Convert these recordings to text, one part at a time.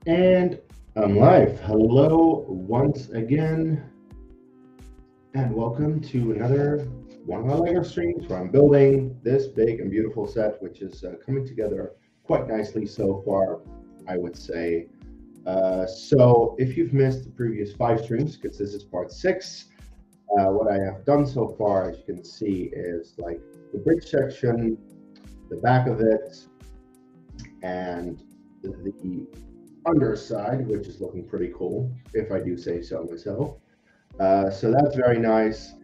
And I'm live. Hello once again, and welcome to another one of my LEGO streams where I'm building this big and beautiful set, which is coming together quite nicely so far, I would say. So if you've missed the previous 5 streams, because this is part 6, what I have done so far, as you can see, is like the bridge section, the back of it, and the underside, which is looking pretty cool, if I do say so myself. So that's very nice.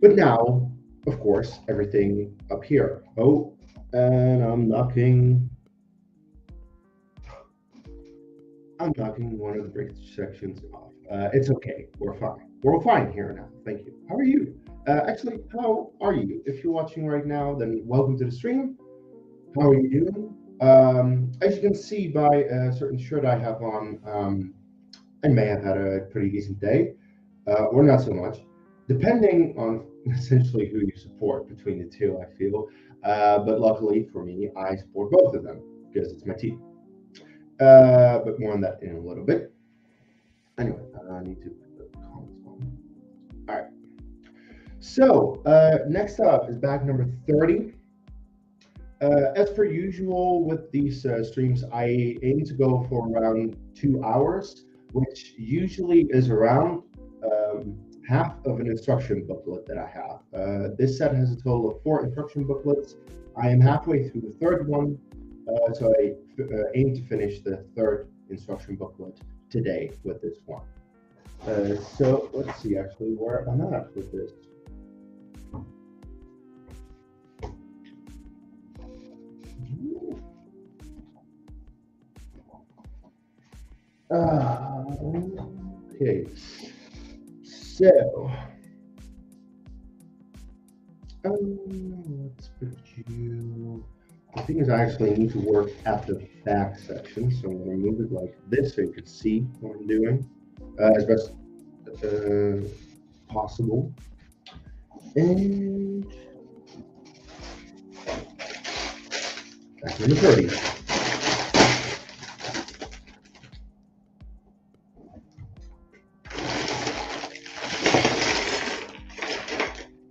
But now, of course, everything up here. Oh, and I'm knocking one of the bridge sections off. It's okay. We're fine. We're fine here now. Thank you. How are you? Actually, how are you? If you're watching right now, then welcome to the stream. How are you doing? As you can see by a certain shirt I have on, I may have had a pretty decent day, or not so much, depending on essentially who you support between the two, I feel. But luckily for me, I support both of them because it's my team. But more on that in a little bit. Anyway, I need to put the comments on. All right. So next up is bag number 30. As per usual with these streams, I aim to go for around 2 hours, which usually is around half of an instruction booklet that I have. This set has a total of 4 instruction booklets. I am halfway through the third one, so I aim to finish the third instruction booklet today with this one. So let's see actually where I'm at with this. Okay, so let's put you. The thing is, I actually need to work at the back section, so I'm going to move it like this so you can see what I'm doing as best possible. And back number 30.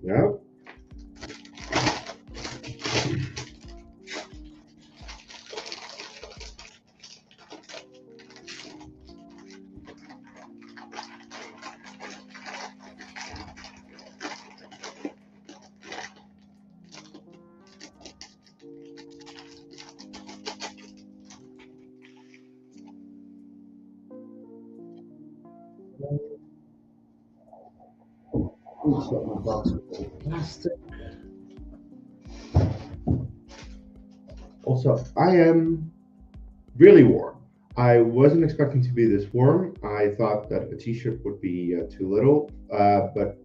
Yep. Oops, got my box with plastic. Also, I am really warm. I wasn't expecting to be this warm. I thought that a t-shirt would be too little, but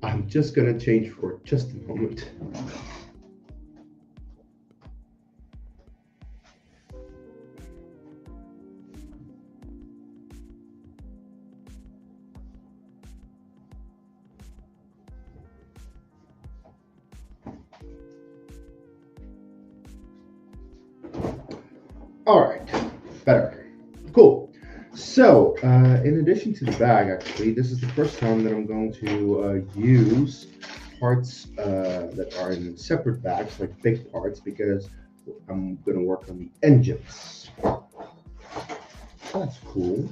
I'm just gonna change for just a moment. All right, better. Cool. So, in addition to the bag, actually, this is the first time that I'm going to use parts that are in separate bags, like big parts, because I'm going to work on the engines. That's cool.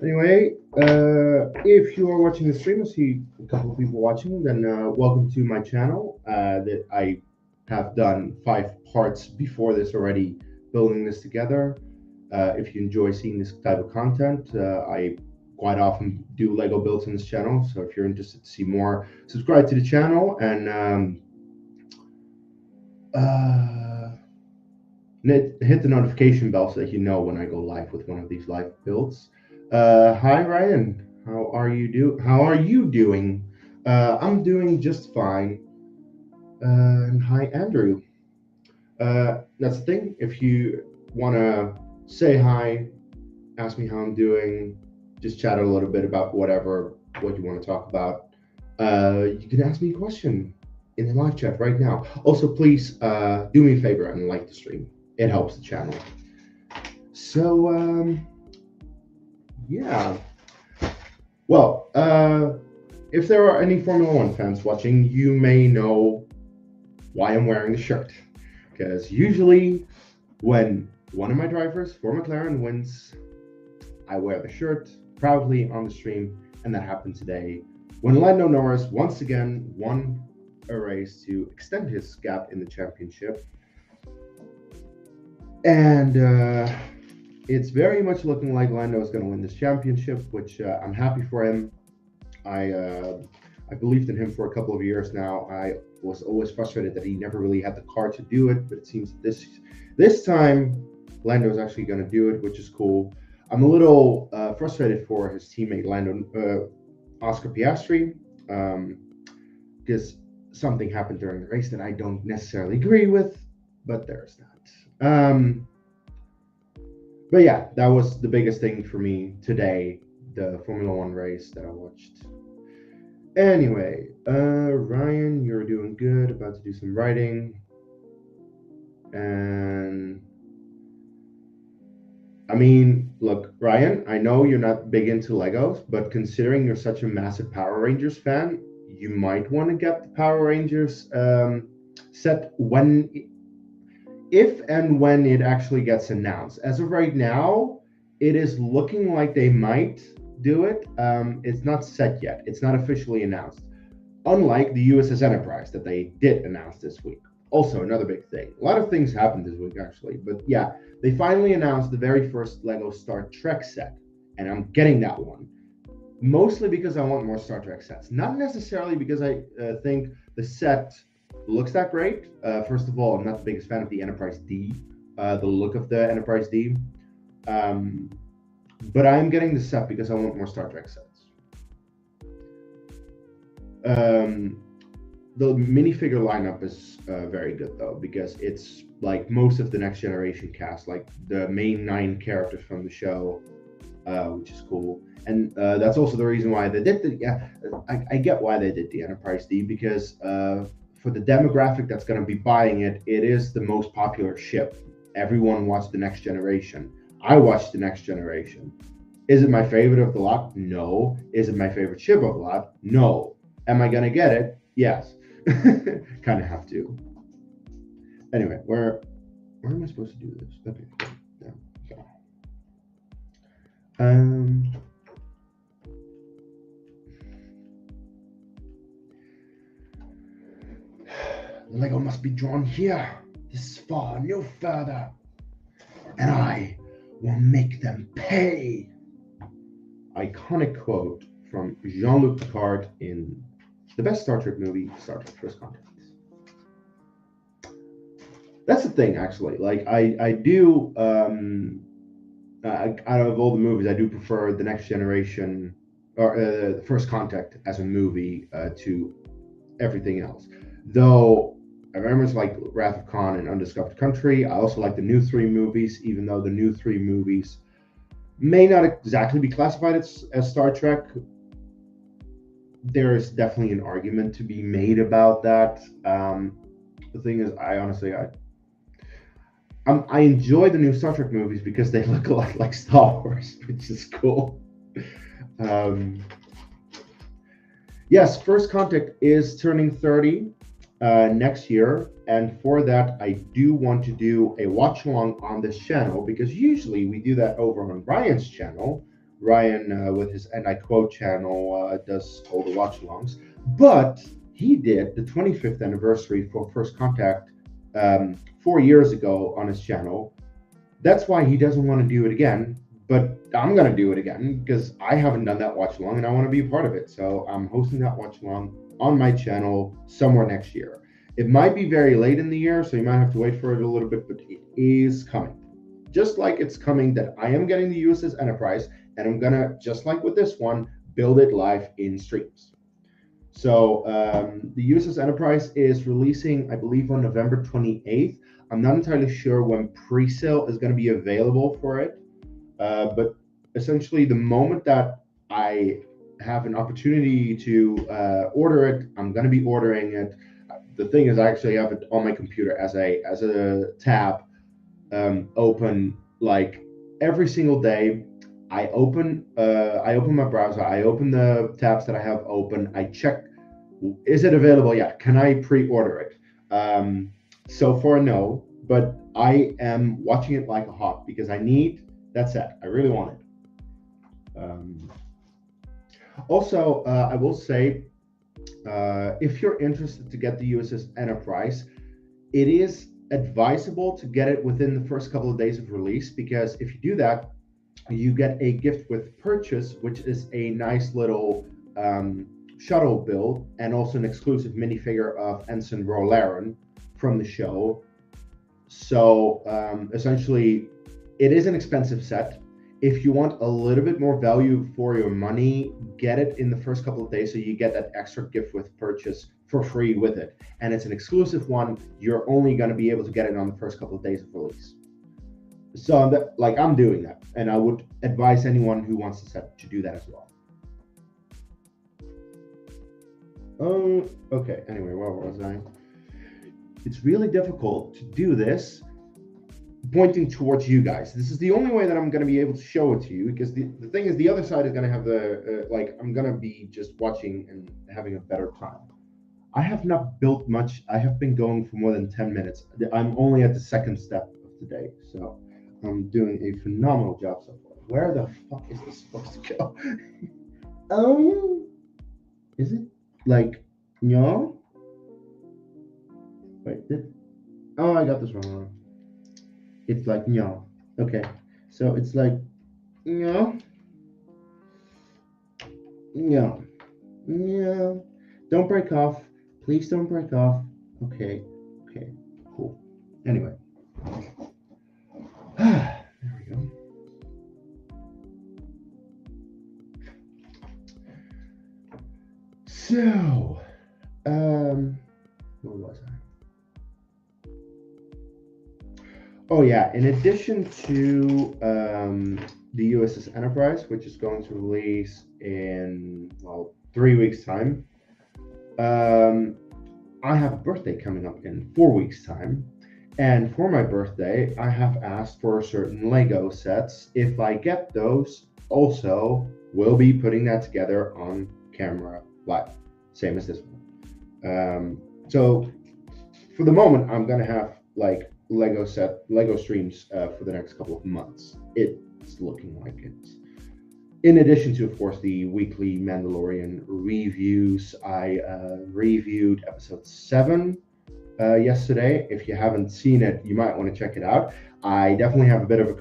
Anyway, if you are watching the stream, I see a couple of people watching, then welcome to my channel. That I have done 5 parts before this already, building this together. If you enjoy seeing this type of content, I quite often do Lego builds on this channel. So if you're interested to see more, subscribe to the channel and hit the notification bell so that you know when I go live with one of these live builds. Hi Ryan, How are you doing? I'm doing just fine. And hi Andrew. That's the thing. If you want to say hi, ask me how I'm doing, just chat a little bit about what you want to talk about. You can ask me a question in the live chat right now. Also, please do me a favor and like the stream. It helps the channel. So, yeah. Well, if there are any Formula One fans watching, you may know why I'm wearing the shirt. Because usually, when one of my drivers for McLaren wins, I wear the shirt proudly on the stream, and that happened today when Lando Norris once again won a race to extend his gap in the championship. And it's very much looking like Lando is going to win this championship, which I'm happy for him. I believed in him for a couple of years now. I was always frustrated that he never really had the car to do it, but it seems this time Lando is actually going to do it, which is cool. I'm a little frustrated for his teammate Oscar Piastri, because something happened during the race that I don't necessarily agree with, but there's that. But yeah, that was the biggest thing for me today, the Formula One race that I watched. Anyway, Ryan, you're doing good, about to do some writing. And I mean, look, Ryan, I know you're not big into Legos, but considering you're such a massive Power Rangers fan, you might want to get the Power Rangers set if and when it actually gets announced. As of right now, it is looking like they might do it. It's not set yet. It's not officially announced. Unlike the USS Enterprise that they did announce this week. Also, another big thing. A lot of things happened this week, actually. But yeah, they finally announced the very first LEGO Star Trek set. And I'm getting that one. Mostly because I want more Star Trek sets. Not necessarily because I think the set looks that great. First of all, I'm not the biggest fan of the Enterprise D, the look of the Enterprise D. But I'm getting the set because I want more Star Trek sets. The minifigure lineup is very good though, because it's like most of the Next Generation cast, like the main 9 characters from the show, which is cool. And that's also the reason why they did I get why they did the Enterprise D, because for the demographic that's going to be buying it, it is the most popular ship. Everyone watched the Next Generation. I watched the Next Generation. Is it my favorite of the lot? No. Is it my favorite ship of the lot? No. Am I going to get it? Yes. Kind of have to. Anyway, where am I supposed to do this? Okay. Yeah. The Lego must be drawn here, this far, no further, and I will make them pay. Iconic quote from Jean-Luc Picard in the best Star Trek movie, Star Trek First Contact. That's the thing, actually. Like, I do, out of all the movies, I do prefer The Next Generation, or First Contact as a movie to everything else. Though I very much like Wrath of Khan and Undiscovered Country. I also like the new 3 movies, even though the new 3 movies may not exactly be classified as Star Trek. There is definitely an argument to be made about that. The thing is, I enjoy the new Star Trek movies because they look a lot like Star Wars, which is cool. Yes, First Contact is turning 30 next year, and for that, I do want to do a watch along on this channel, because usually we do that over on Ryan's channel. Ryan, with his And I Quote channel, does all the watch alongs, but he did the 25th anniversary for First Contact 4 years ago on his channel. That's why he doesn't want to do it again, but I'm going to do it again because I haven't done that watch along and I want to be a part of it. So I'm hosting that watch along on my channel somewhere next year. It might be very late in the year, so you might have to wait for it a little bit, but it is coming. Just like it's coming that I am getting the USS Enterprise, and I'm gonna, just like with this one, build it live in streams. So the USS Enterprise is releasing, I believe, on November 28th. I'm not entirely sure when pre-sale is going to be available for it, but essentially the moment that I have an opportunity to order it, I'm going to be ordering it. The thing is, I actually have it on my computer as a tab open like every single day. I open my browser, I open the tabs that I have open, I check, is it available yet? Can I pre-order it? So far, no, but I am watching it like a hawk because I need that set. I really want it. Also, I will say, if you're interested to get the USS Enterprise, it is advisable to get it within the first couple of days of release, because if you do that, you get a gift with purchase, which is a nice little shuttle build, and also an exclusive minifigure of Ensign Rolaren from the show. So essentially, it is an expensive set. If you want a little bit more value for your money, get it in the first couple of days so you get that extra gift with purchase for free with it. And it's an exclusive one. You're only going to be able to get it on the first couple of days of release. So I'm doing that, and I would advise anyone who wants the set to do that as well. Okay, anyway, where was I? It's really difficult to do this pointing towards you guys. This is the only way that I'm going to be able to show it to you, because the thing is, the other side is going to have the, I'm going to be just watching and having a better time. I have not built much. I have been going for more than 10 minutes. I'm only at the second step of the day, so I'm doing a phenomenal job so far. Where the fuck is this supposed to go? Is it like, no? Wait, I got this wrong. It's like, no. Okay, so it's like, no. No. No. Don't break off. Please don't break off. Okay, cool. Anyway. There we go. So, where was I? Oh yeah, in addition to the USS Enterprise, which is going to release in, 3 weeks' time, I have a birthday coming up in 4 weeks' time. And for my birthday, I have asked for certain Lego sets. If I get those, also, we'll be putting that together on camera live, same as this one. So for the moment, I'm gonna have like Lego streams for the next couple of months. It's looking like it. In addition to, of course, the weekly Mandalorian reviews, I reviewed episode 7 yesterday. If you haven't seen it, you might want to check it out. I definitely have a bit of a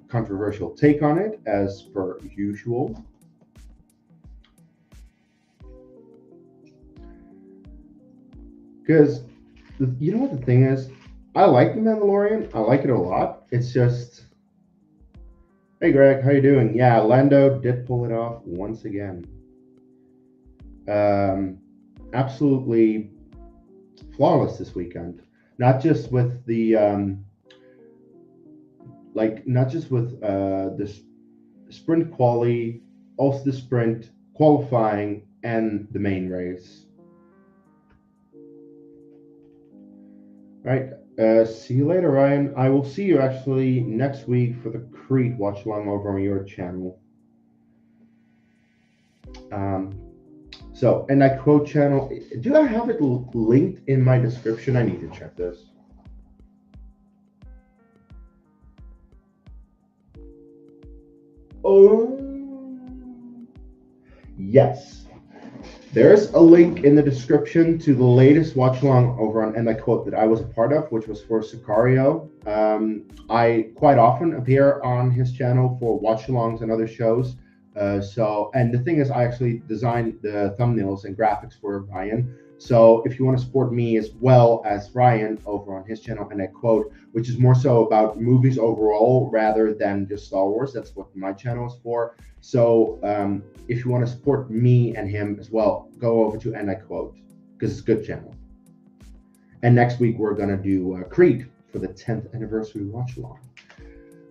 controversial take on it, as per usual. Because, you know what the thing is? I like the Mandalorian. I like it a lot. It's just... Hey Greg, how you doing? Yeah, Lando did pull it off once again. Absolutely flawless this weekend. Not just with the the sprint quali, also the sprint qualifying and the main race. Right. See you later, Ryan. I will see you actually next week for the Creed watch along over on your channel. And that quote channel, do I have it linked in my description? I need to check this. Oh, yes. There's a link in the description to the latest watch along over on, and I quote, that I was a part of, which was for Sicario. I quite often appear on his channel for watch alongs and other shows. And the thing is, I actually designed the thumbnails and graphics for Ryan. So if you want to support me as well as Ryan over on his channel, and I quote, which is more so about movies overall rather than just Star Wars. That's what my channel is for. So if you want to support me and him as well, go over to And I Quote, because it's a good channel. And next week we're gonna do Creed for the 10th anniversary watch along.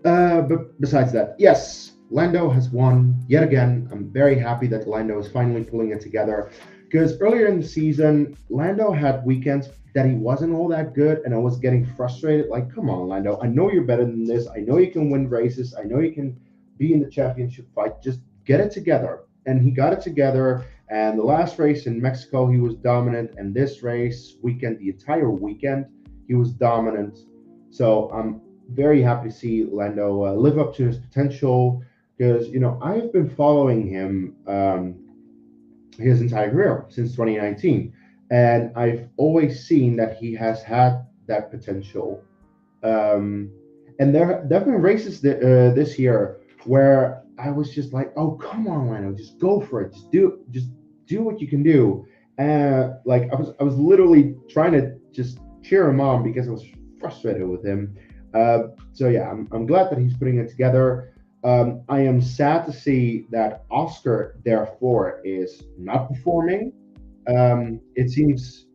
But besides that, yes, Lando has won yet again. I'm very happy that Lando is finally pulling it together because earlier in the season, Lando had weekends that he wasn't all that good, and I was getting frustrated. Like, come on, Lando, I know you're better than this. I know you can win races. I know you can be in the championship fight. Just get it together. And he got it together. And the last race in Mexico, he was dominant. And this race weekend, the entire weekend, he was dominant. So I'm very happy to see Lando live up to his potential because I've been following him his entire career since 2019, and I've always seen that he has had that potential. Um, and there've been races this year where I was just like, "Oh, come on, Lando, just go for it, just do what you can do." Like I was literally trying to just cheer him on because I was frustrated with him. So yeah, I'm glad that he's putting it together. I am sad to see that Oscar, therefore, is not performing. It seems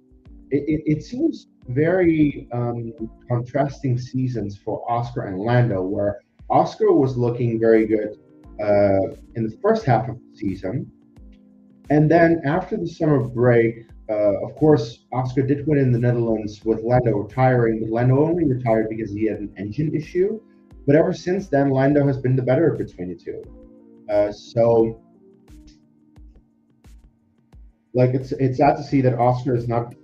very contrasting seasons for Oscar and Lando, where Oscar was looking very good in the first half of the season, and then after the summer break, of course, Oscar did win in the Netherlands with Lando retiring, but Lando only retired because he had an engine issue. But ever since then, Lando has been the better between the two. So, like, it's sad to see that Oscar is not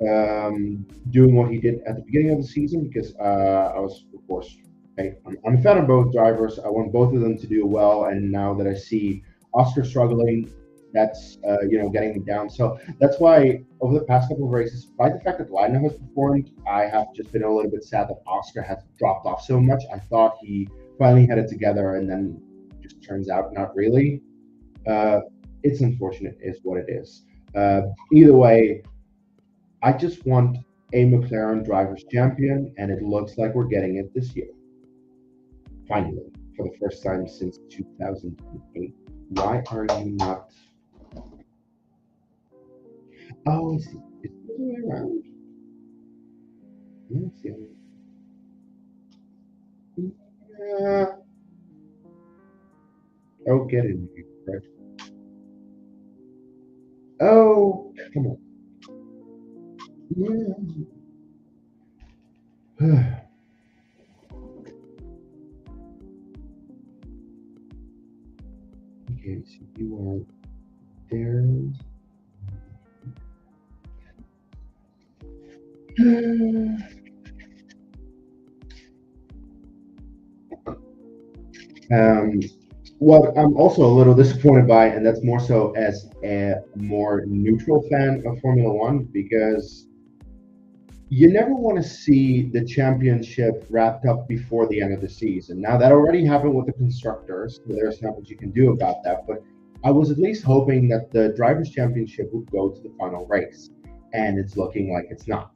doing what he did at the beginning of the season because I was, of course, I'm a fan of both drivers. I want both of them to do well, and now that I see Oscar struggling, that's getting me down. So that's why over the past couple of races, despite the fact that Lando has performed, I have just been a little bit sad that Oscar has dropped off so much. I thought he finally had it together, and then just turns out not really. Uh, it's unfortunate, is what it is. Uh, Either way, I just want a McLaren Drivers' Champion, and it looks like we're getting it this year. Finally, for the first time since 2008. Why are you not? Oh, it's the other way around. Yeah, it's the other way. Yeah. Oh, get in here, Fred. Oh, come on. Yeah. Okay, so you are there. Um, what I'm also a little disappointed by, and that's more so as a more neutral fan of Formula One, because you never want to see the championship wrapped up before the end of the season. Now, that already happened with the constructors, so there's not much you can do about that. But I was at least hoping that the Drivers' Championship would go to the final race, and it's looking like it's not.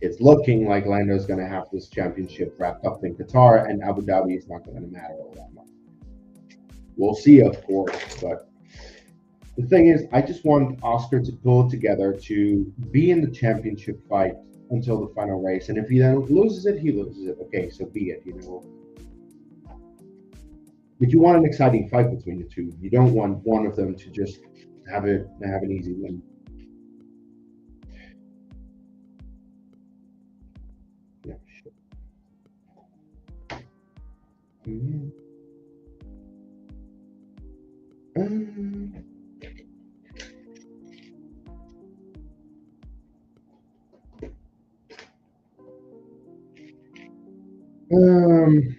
It's looking like Lando's going to have this championship wrapped up in Qatar, and Abu Dhabi is not going to matter all that much. We'll see, of course, but the thing is, I just want Oscar to pull it together to be in the championship fight until the final race. And if he then loses it, he loses it. Okay, so be it. But you want an exciting fight between the two. You don't want one of them to just have an easy win. Yeah, sure. Mhm. Um, um,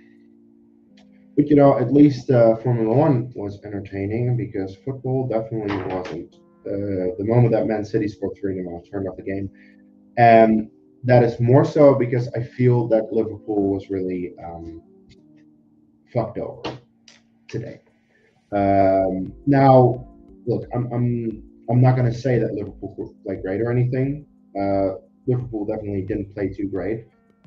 but at least Formula One was entertaining because football definitely wasn't. The moment that Man City scored three in a row, turned off the game. And that is more so because I feel that Liverpool was really fucked over today. Now, look, I'm not going to say that Liverpool played great or anything. Liverpool definitely didn't play too great.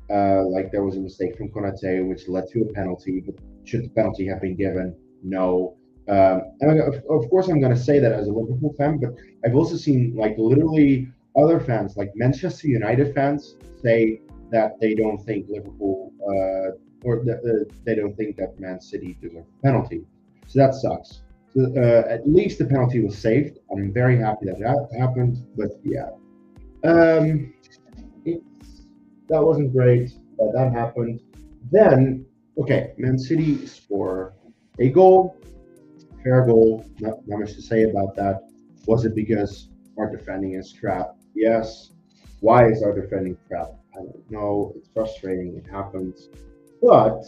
Like there was a mistake from Konate, which led to a penalty. But should the penalty have been given? No. And of course, I'm going to say that as a Liverpool fan, but I've also seen like literally other fans, like Manchester United fans, say that they don't think Liverpool they don't think that Man City deserved a penalty. So that sucks. So, at least the penalty was saved. I'm very happy that that happened. But yeah, um, it's, that wasn't great. But that happened. Then, okay, Man City score a goal, fair goal. Not much to say about that. Was it because our defending is crap? Yes. Why is our defending crap? I don't know. It's frustrating. It happens. But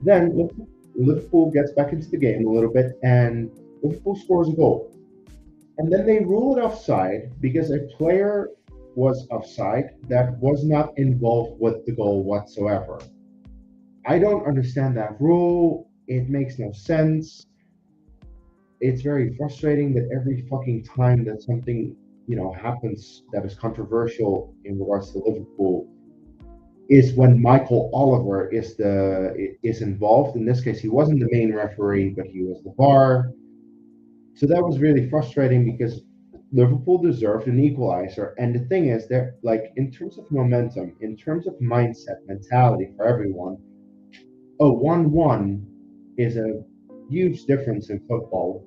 then Liverpool gets back into the game a little bit, and Liverpool scores a goal. And then they rule it offside because a player was offside that was not involved with the goal whatsoever. I don't understand that rule. It makes no sense. It's very frustrating that every fucking time that something happens that is controversial in regards to Liverpool is when Michael Oliver is involved. In this case, he wasn't the main referee, but he was the VAR. So that was really frustrating because Liverpool deserved an equalizer. And the thing is that, like, in terms of momentum, in terms of mindset, mentality for everyone, a 1-1 is a huge difference in football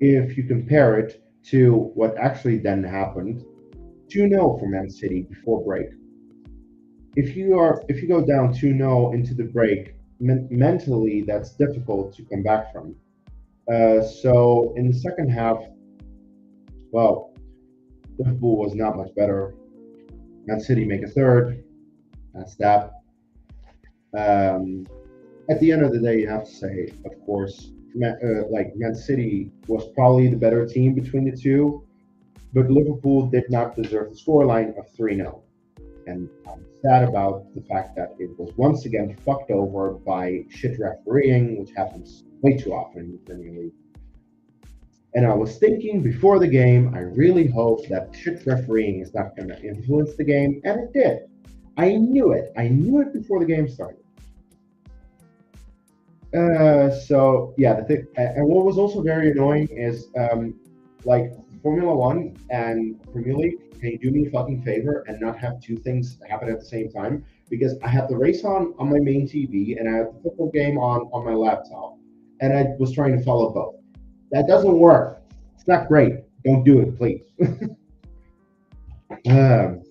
if you compare it to what actually then happened. 2-0 for Man City before break. If you go down 2-0 into the break, mentally that's difficult to come back from. So in the second half, well, Liverpool was not much better. Man City make a third. That's that. Um, at the end of the day, you have to say, of course, Man City was probably the better team between the two, but Liverpool did not deserve the scoreline of 3-0. And I'm sad about the fact that it was once again fucked over by shit refereeing, which happens way too often in the Premier League. And I was thinking before the game, I really hope that shit refereeing is not going to influence the game, and it did. I knew it. I knew it before the game started. So yeah, and what was also very annoying is like Formula One and Premier League. Can you do me a fucking favor and not have two things happen at the same time? Because I had the race on my main TV and I had the football game on my laptop, and I was trying to follow both. That doesn't work. It's not great. Don't do it, please. um,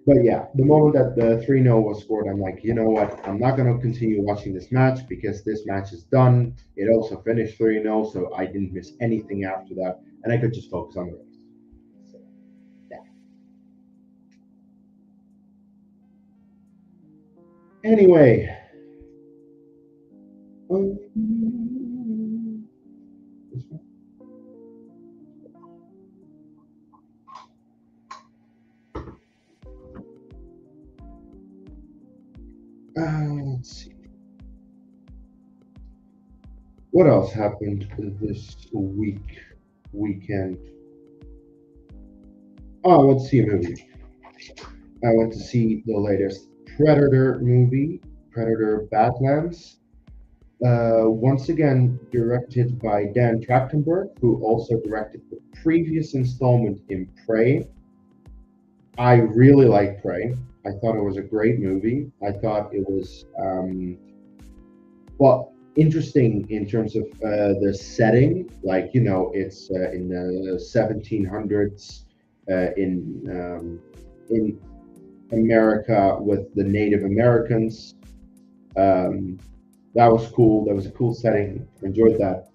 But yeah, the moment that the 3-0 was scored, I'm like, you know what? I'm not going to continue watching this match because this match is done. It also finished 3-0, so I didn't miss anything after that, and I could just focus on the race. So, yeah. Anyway, um, let's see. What else happened this weekend? Oh, I went to see a movie. I went to see the latest Predator movie, Predator Badlands. Once again, directed by Dan Trachtenberg, who also directed the previous installment in Prey. I really like Prey. I thought it was a great movie. I thought it was, well, interesting in terms of the setting. Like, it's in the 1700s in America with the Native Americans. Um, that was cool. That was a cool setting. Enjoyed that.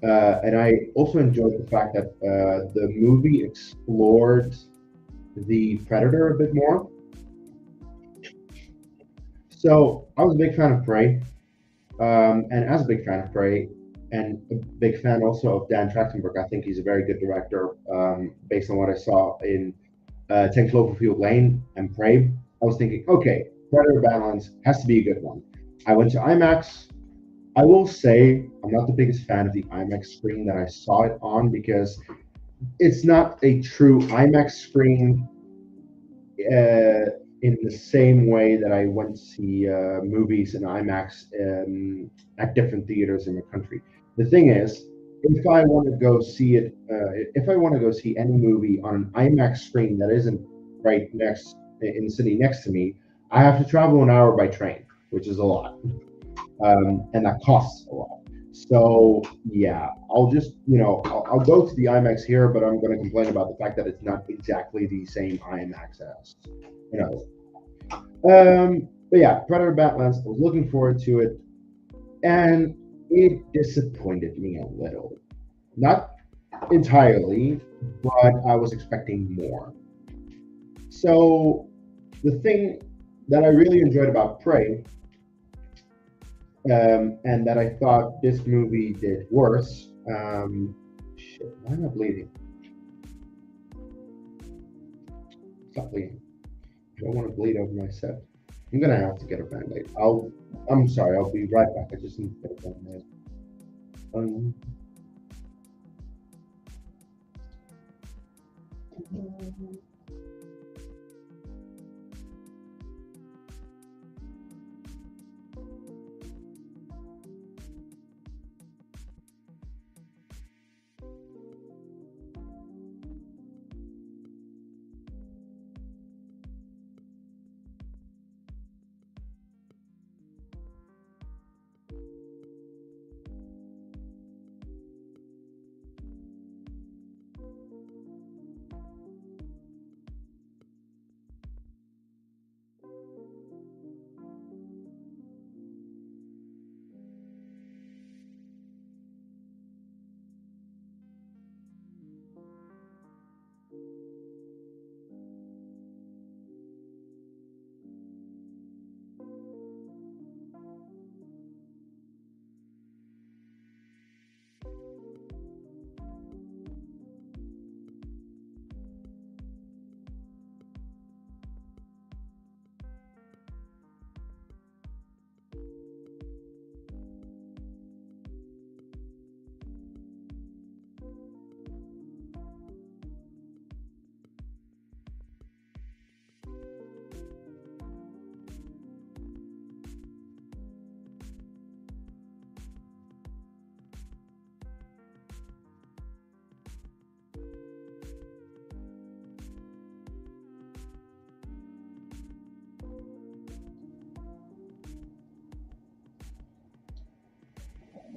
And I also enjoyed the fact that the movie explored the Predator a bit more. So I was a big fan of Prey, and as a big fan of Prey, and a big fan also of Dan Trachtenberg, I think he's a very good director. Based on what I saw in 10 Cloverfield Lane and Prey, I was thinking, okay, Predator Badlands has to be a good one. I went to IMAX. I will say I'm not the biggest fan of the IMAX screen that I saw it on because it's not a true IMAX screen in the same way that I went to see movies in IMAX at different theaters in the country. The thing is, if I want to go see it, if I want to go see any movie on an IMAX screen that isn't right next in the city next to me, I have to travel an hour by train, which is a lot. and that costs a lot. So yeah, I'll just I'll go to the IMAX here, but I'm going to complain about the fact that it's not exactly the same IMAX as you know. But yeah, Predator Badlands. I was looking forward to it, and it disappointed me a little. Not entirely, but I was expecting more. So the thing that I really enjoyed about Prey, and that I thought this movie did worse. Shit, why am I bleeding? Stop bleeding. I don't want to bleed over my set. I'm gonna have to get a band-aid. I'm sorry. I'll be right back. I just need to get a band-aid. Um,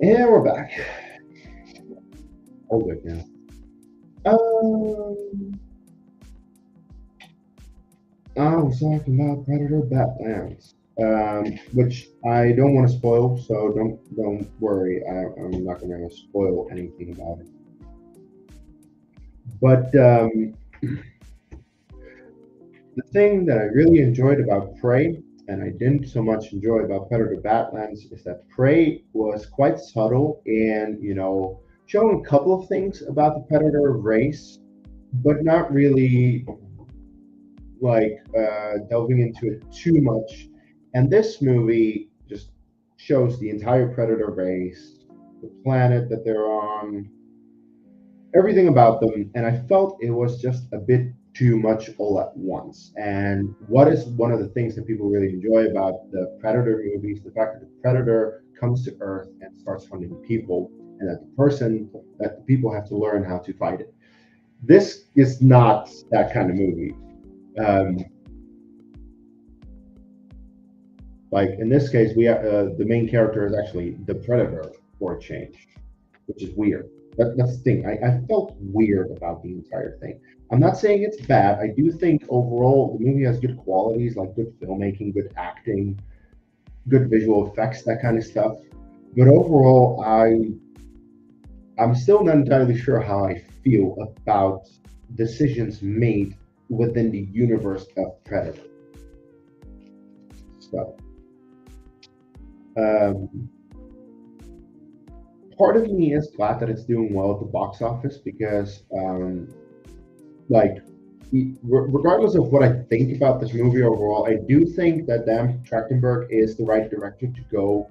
and we're back. All good now. Um, I was talking about Predator Badlands, which I don't want to spoil, so don't worry. I'm not going to spoil anything about it. But the thing that I really enjoyed about Prey, and I didn't so much enjoy about Predator Badlands, is that Prey was quite subtle and showing a couple of things about the Predator race, but not really like delving into it too much. And this movie just shows the entire Predator race, the planet that they're on, everything about them. And I felt it was just a bit too much all at once. And what is one of the things that people really enjoy about the Predator movies, the fact that the Predator comes to Earth and starts hunting people, and that the people have to learn how to fight it. This is not that kind of movie. Um, Like in this case, the main character is actually the predator for a change, which is weird. That's the thing. I felt weird about the entire thing. I'm not saying it's bad. I do think overall the movie has good qualities, like good filmmaking, good acting, good visual effects, that kind of stuff. But overall, I'm still not entirely sure how I feel about decisions made within the universe of Predator. So, um, part of me is glad that it's doing well at the box office because, like, regardless of what I think about this movie overall, I do think that Dan Trachtenberg is the right director to go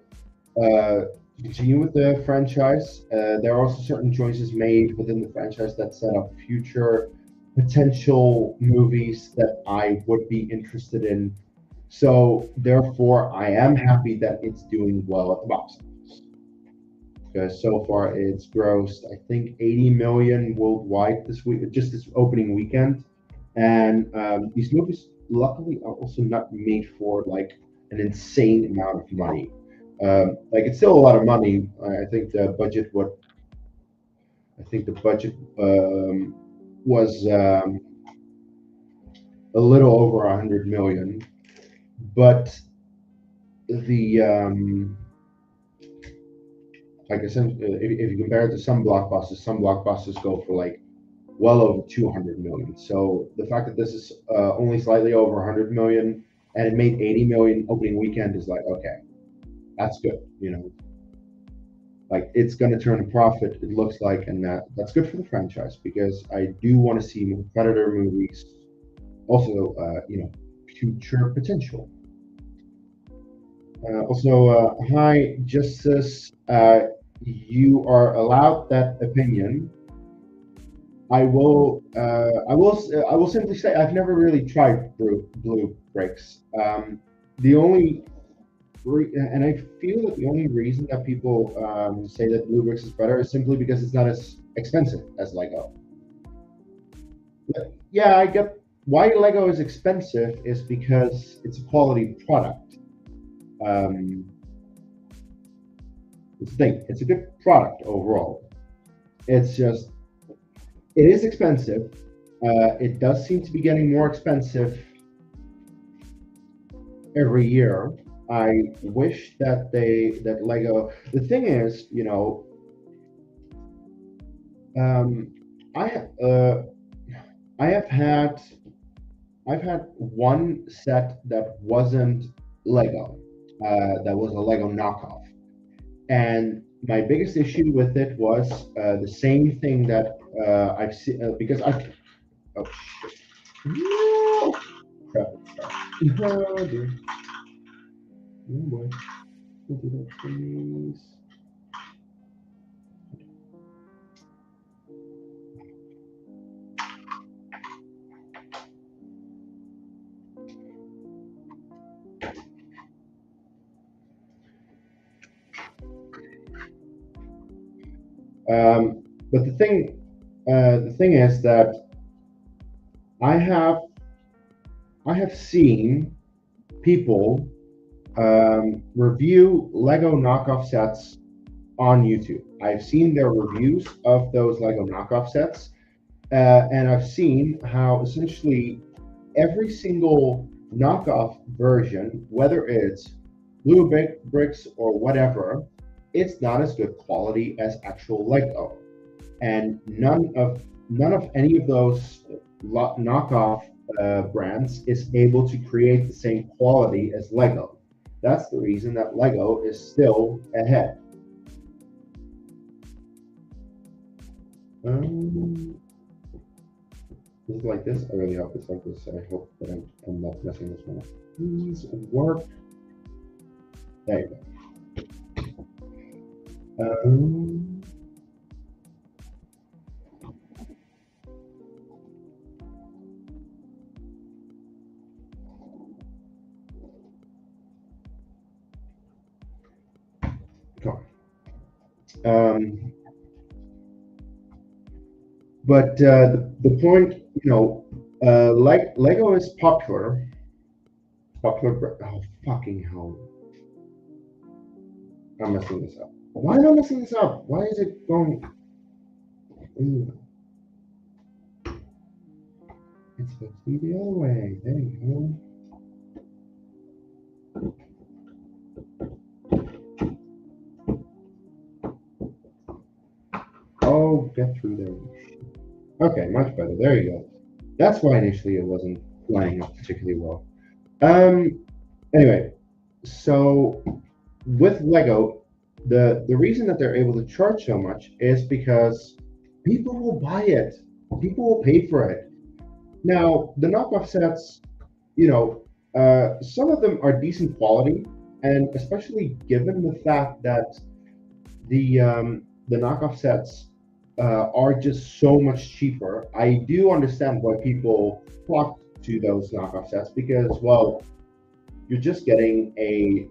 to continue with the franchise. There are also certain choices made within the franchise that set up future potential movies that I would be interested in. So, therefore, I am happy that it's doing well at the box office because so far it's grossed, I think, 80 million worldwide this week, just this opening weekend. And these movies, luckily, are also not made for like an insane amount of money. Like it's still a lot of money. I think the budget what I think the budget was a little over 100 million, but the like I said, if you compare it to some blockbusters go for like well over 200 million. So the fact that this is only slightly over 100 million and it made 80 million opening weekend is like, okay, that's good. You know, like it's going to turn a profit, it looks like, and that's good for the franchise because I do want to see more Predator movies. Also, future potential. Hi, Justice. You are allowed that opinion. I will simply say I've never really tried blue bricks. The only and I feel that the only reason that people say that blue bricks is better is simply because it's not as expensive as Lego. But yeah, I get why Lego is expensive is because it's a quality product. Um, it's the thing. It's a good product overall. It's just it is expensive. It does seem to be getting more expensive every year. I wish that that Lego. The thing is, um, I I have had I've had one set that wasn't Lego. That was a Lego knockoff, and my biggest issue with it was the same thing that I've seen because I. Oh shit! No! Crap! Oh dear! Oh boy! Don't do that, please. But the thing is that I have I have seen people review Lego knockoff sets on YouTube. I've seen their reviews of those Lego knockoff sets, and I've seen how essentially every single knockoff version, whether it's bricks or whatever, it's not as good quality as actual Lego. And none of any of those knockoff brands is able to create the same quality as Lego. That's the reason that Lego is still ahead. Is it like this? I really hope it's like this. I hope that I'm not messing this one up. Please work. There you go. Um, but the point, like Lego is popular. Oh fucking hell! I'm messing this up. Why am I messing this up? Why is it going? Ooh. It's supposed to be the other way. There you go. Oh, get through there. Okay, much better. There you go. That's why initially it wasn't lining up particularly well. Anyway, so with Lego, the reason that they're able to charge so much is because people will buy it. People will pay for it. Now, the knockoff sets, some of them are decent quality, and especially given the fact that the knockoff sets are just so much cheaper. I do understand why people flock to those knockoff sets because, well, you're just getting a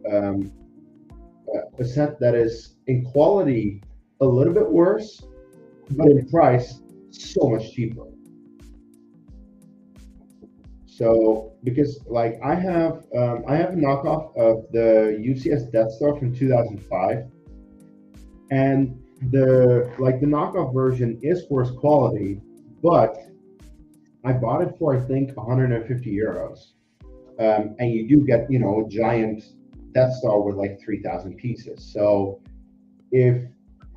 set that is in quality a little bit worse, but in price so much cheaper. So because like I have a knockoff of the UCS Death Star from 2005, and the knockoff version is worse quality, but I bought it for I think 150 euros, and you do get a giant Death Star with like 3,000 pieces. So if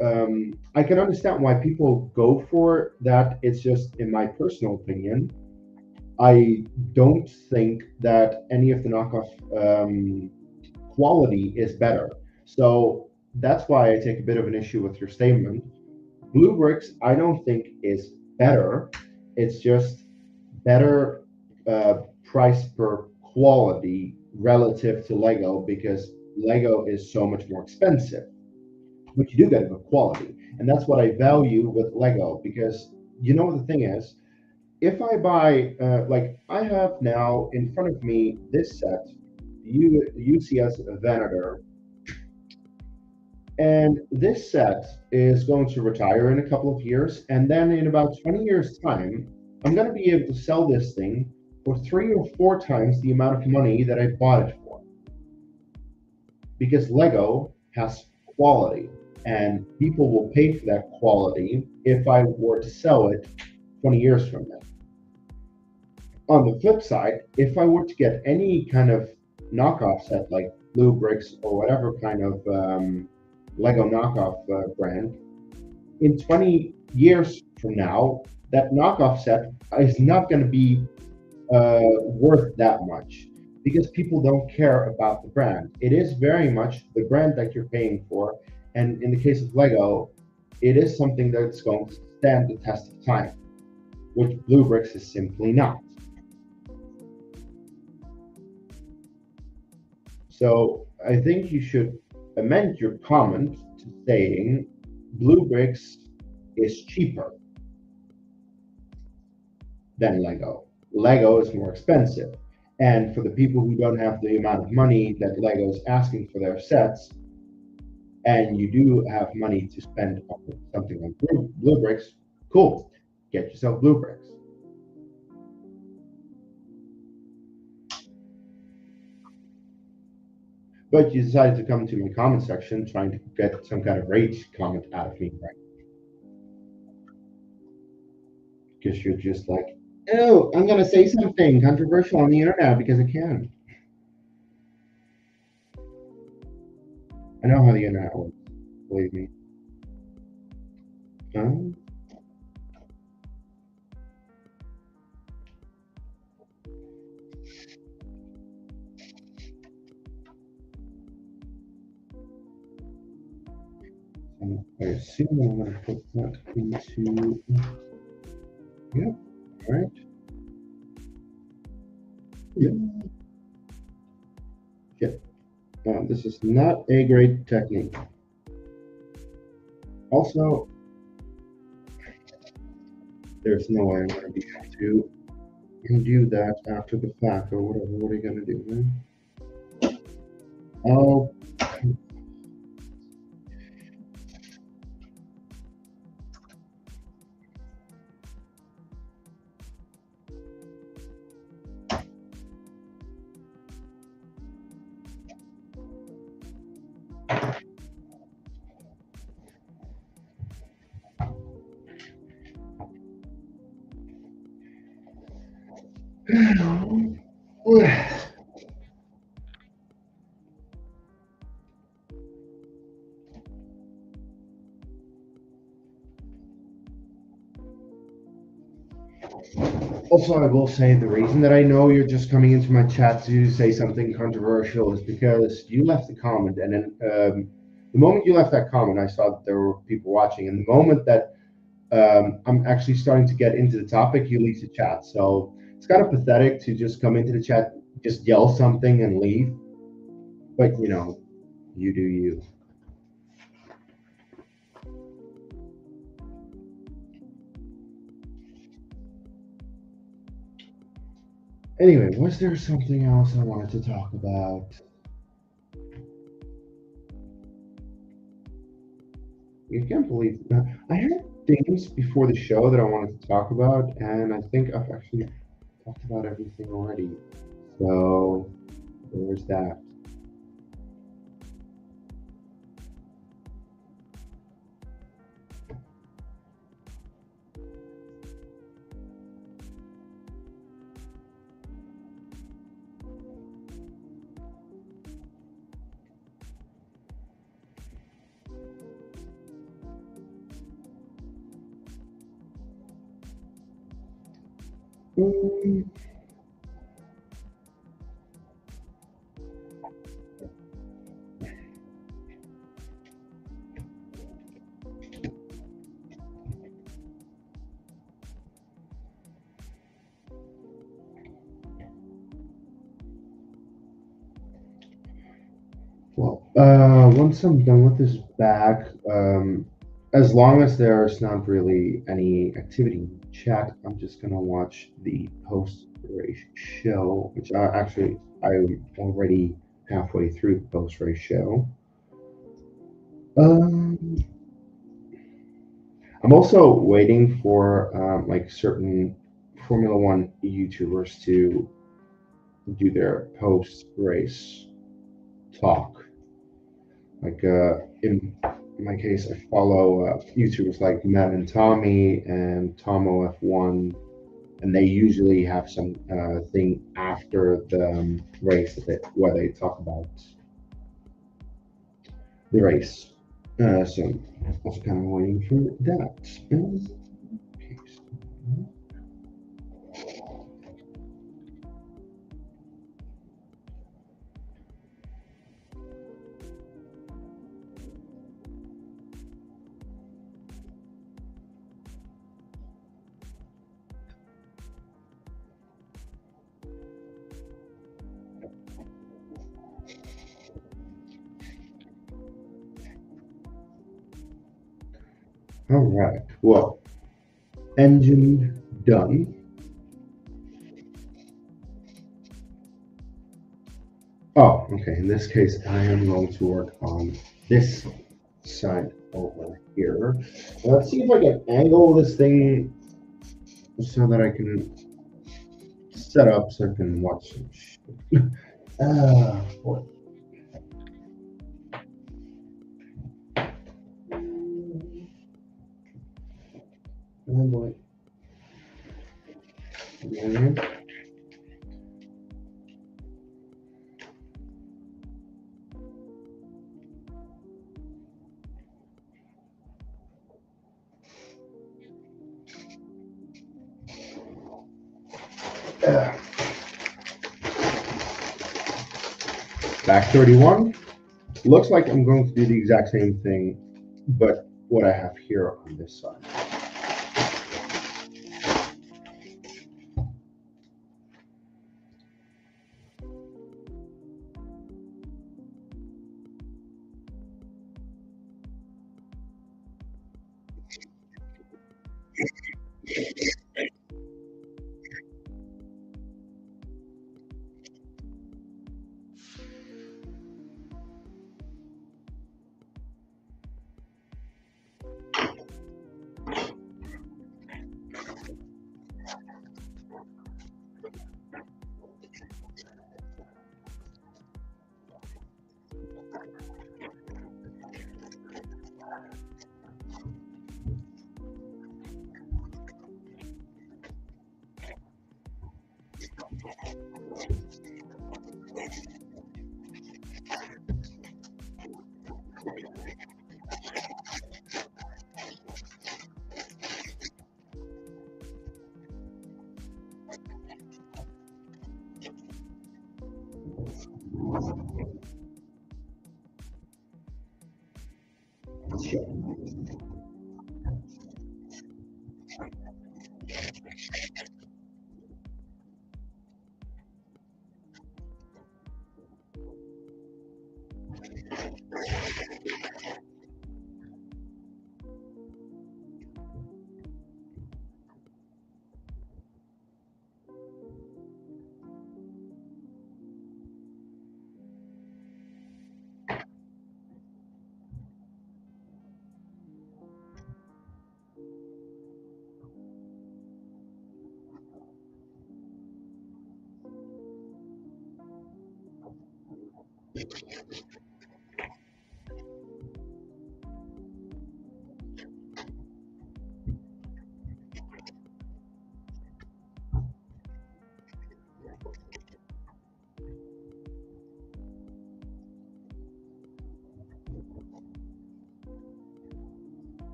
I can understand why people go for that, it's just in my personal opinion. I don't think that any of the knockoff quality is better. So that's why I take a bit of an issue with your statement. Blue Bricks, I don't think is better. It's just better price per quality relative to Lego because Lego is so much more expensive. But you do get good quality, and that's what I value with Lego because what the thing is. If I buy, like I have now in front of me this set, UCS Venator, and this set is going to retire in a couple of years, and then in about 20 years' time, I'm going to be able to sell this thing for 3 or 4 times the amount of money that I bought it for. Because Lego has quality, and people will pay for that quality if I were to sell it 20 years from now. On the flip side, if I were to get any kind of knockoff set like Blue Bricks or whatever kind of Lego knockoff brand, in 20 years from now, that knockoff set is not going to be worth that much because people don't care about the brand. It is very much the brand that you're paying for. And in the case of Lego, it is something that's going to stand the test of time, which Blue Bricks is simply not. So I think you should amend your comment to saying Blue Bricks is cheaper than Lego. Lego is more expensive. And for the people who don't have the amount of money that Lego is asking for their sets, and you do have money to spend on something like Blue Bricks, cool. Get yourself Blue Bricks. But you decided to come to my comment section trying to get some kind of rage comment out of me, right? Because you're just like, oh, I'm going to say something controversial on the internet because I can. I know how the internet works, believe me. Um, I assume I'm going to put that into. Yep, all right. Yep. Yep. This is not a great technique. Also, there's no way I'm going to be able to do that after the fact or whatever. What are you going to do, man? Oh. Also, I will say the reason that I know you're just coming into my chat to say something controversial is because you left a comment, and then the moment you left that comment, I saw that there were people watching, and the moment that I'm actually starting to get into the topic, you leave the chat. So it's kind of pathetic to just come into the chat, just yell something and leave. But you do you. Anyway, was there something else I wanted to talk about? You can't believe I had things before the show that I wanted to talk about, and I think I've actually talked about everything already. So there's that. Mm, well, once I'm done with this bag, as long as there's not really any activity in chat, I'm just gonna watch the post race show, which I'm already halfway through the post race show. Um, I'm also waiting for like certain Formula One YouTubers to do their post race talk. Like in my case, I follow YouTubers like Matt and Tommy and Tomo F1, and they usually have some thing after the race where they talk about the race. So I was kind of waiting for that. Okay, all right. Well, engine done. Oh, okay. In this case, I am going to work on this side over here. Let's see if I can angle this thing so that I can set up so I can watch some shit. Boy. Oh boy. Yeah. Uh, Back 31. Looks like I'm going to do the exact same thing, but what I have here on this side.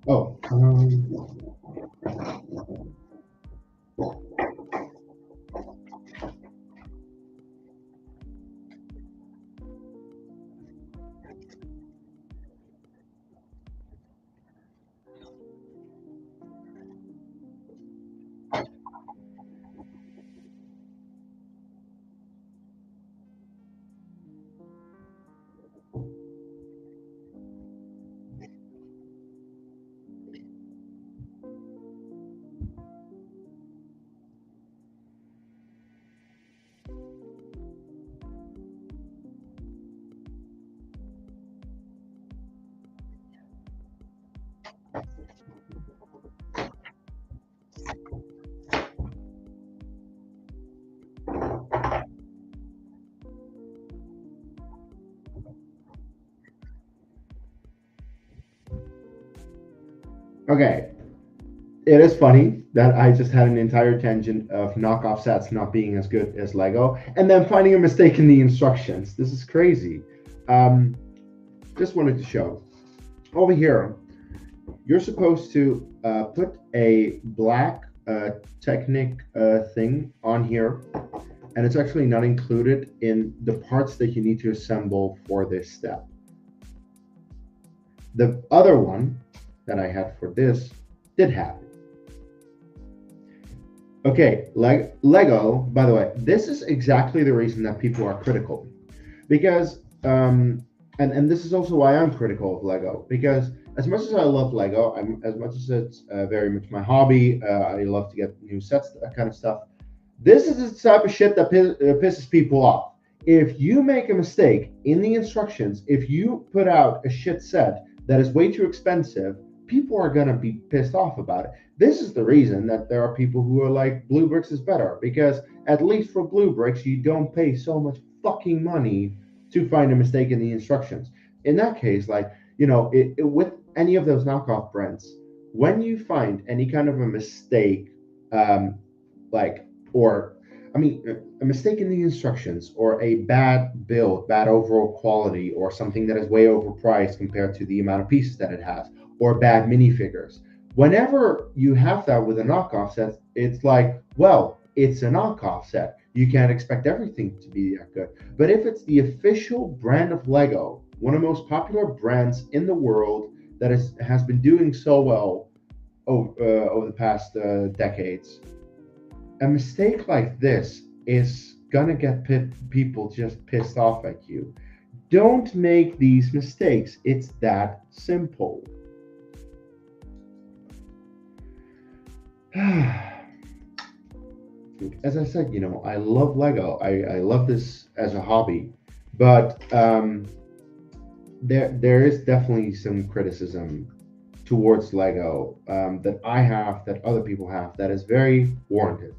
Oh, okay. It is funny that I just had an entire tangent of knockoff sets not being as good as Lego, and then finding a mistake in the instructions. This is crazy. Um, just wanted to show over here. You're supposed to put a black Technic thing on here, and it's actually not included in the parts that you need to assemble for this step. The other one that I had for this did have it. Okay, Lego, by the way, this is exactly the reason that people are critical. Because, and this is also why I'm critical of Lego. Because as much as I love Lego, as much as it's very much my hobby, I love to get new sets, that kind of stuff. This is the type of shit that pisses people off. If you make a mistake in the instructions, if you put out a shit set that is way too expensive, people are gonna be pissed off about it. This is the reason that there are people who are like, Blue Bricks is better, because at least for Blue Bricks, you don't pay so much fucking money to find a mistake in the instructions. In that case, like, with any of those knockoff brands, when you find any kind of a mistake, um, like, or I mean, a mistake in the instructions, or a bad build, bad overall quality, or something that is way overpriced compared to the amount of pieces that it has, or bad minifigures. Whenever you have that with a knockoff set, it's like, well, it's a knockoff set. You can't expect everything to be that good. But if it's the official brand of Lego, one of the most popular brands in the world that has been doing so well over the past decades, a mistake like this is gonna get people just pissed off at you. Don't make these mistakes. It's that simple. As I said, I love Lego. I love this as a hobby, but there is definitely some criticism towards Lego that I have, that other people have, that is very warranted.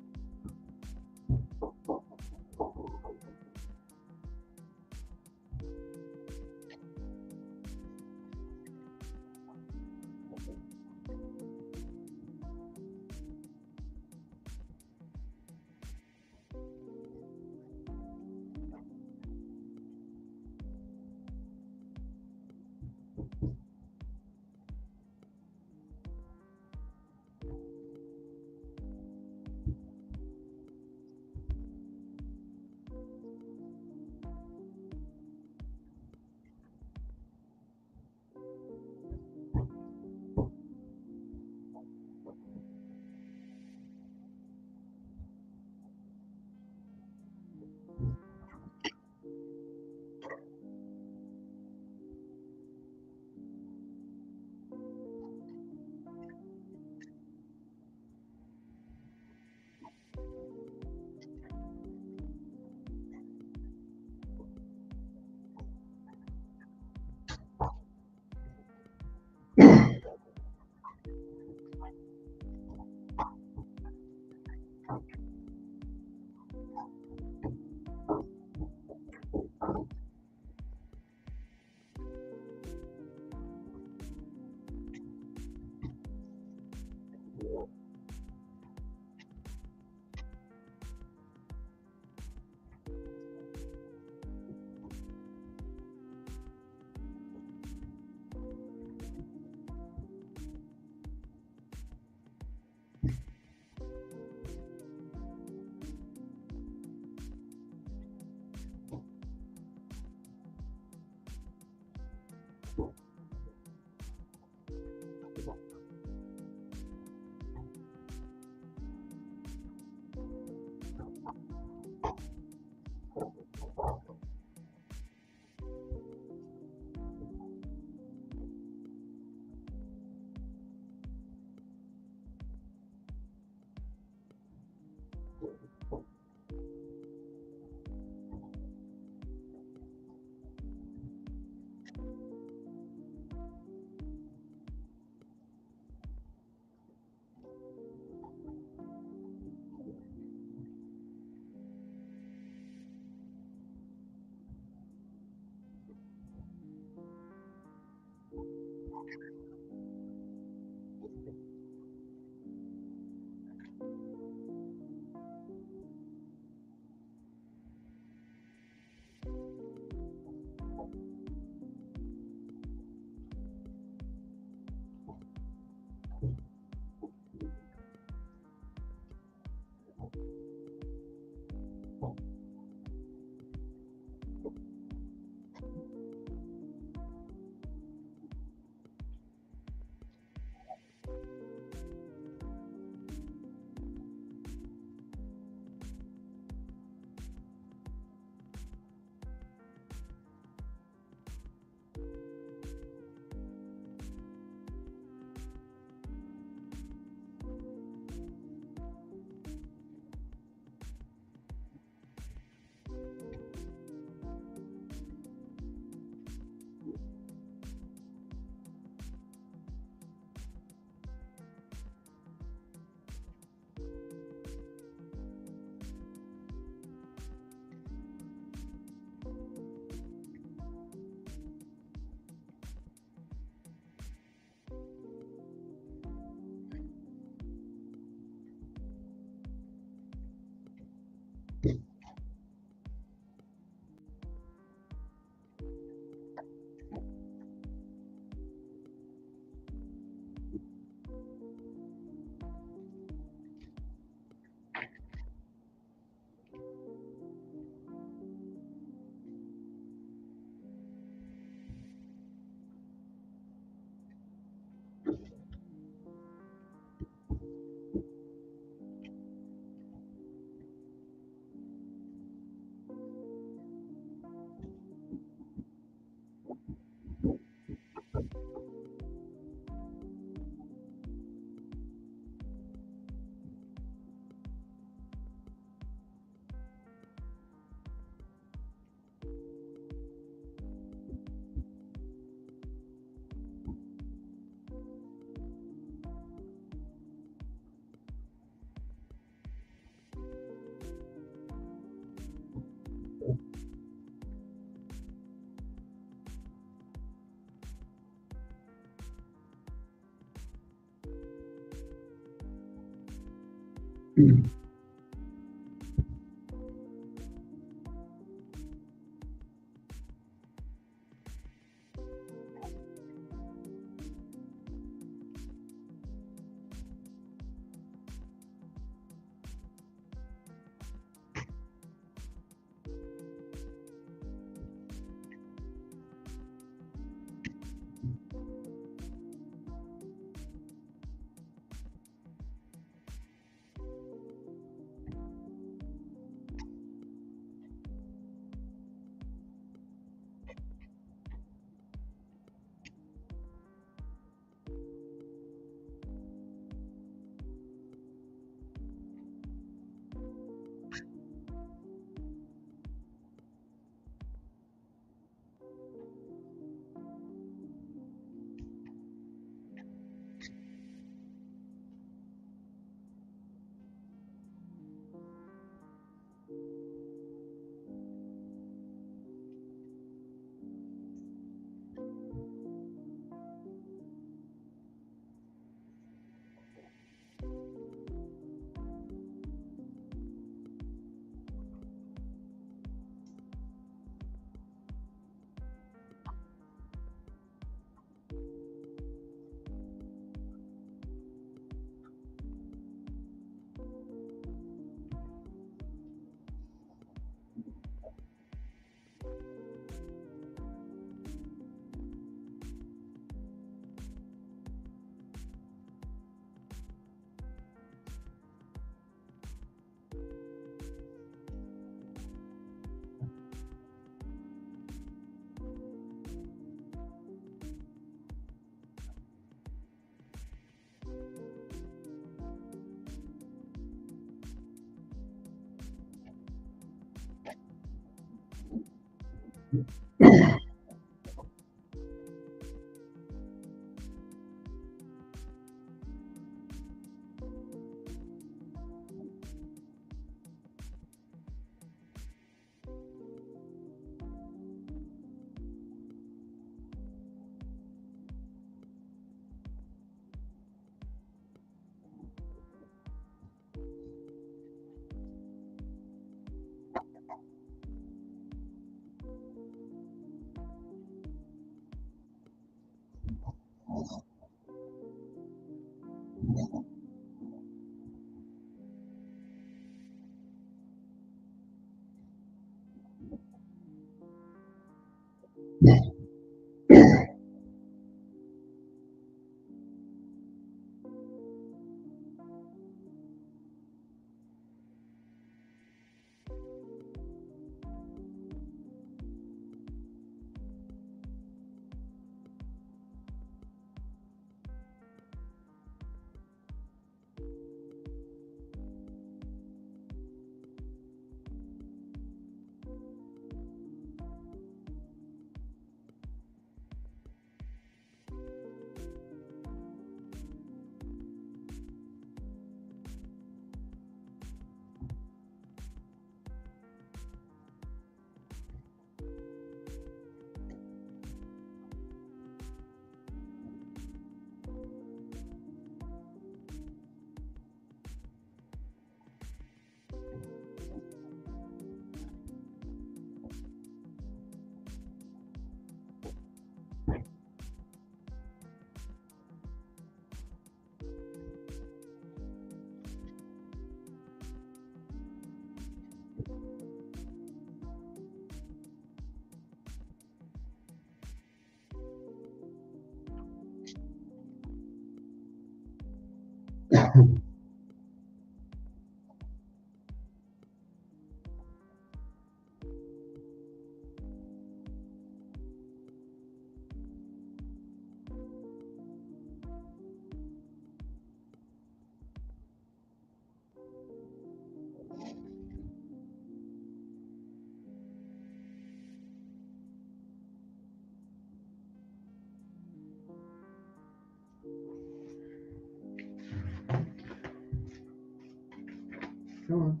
Come on.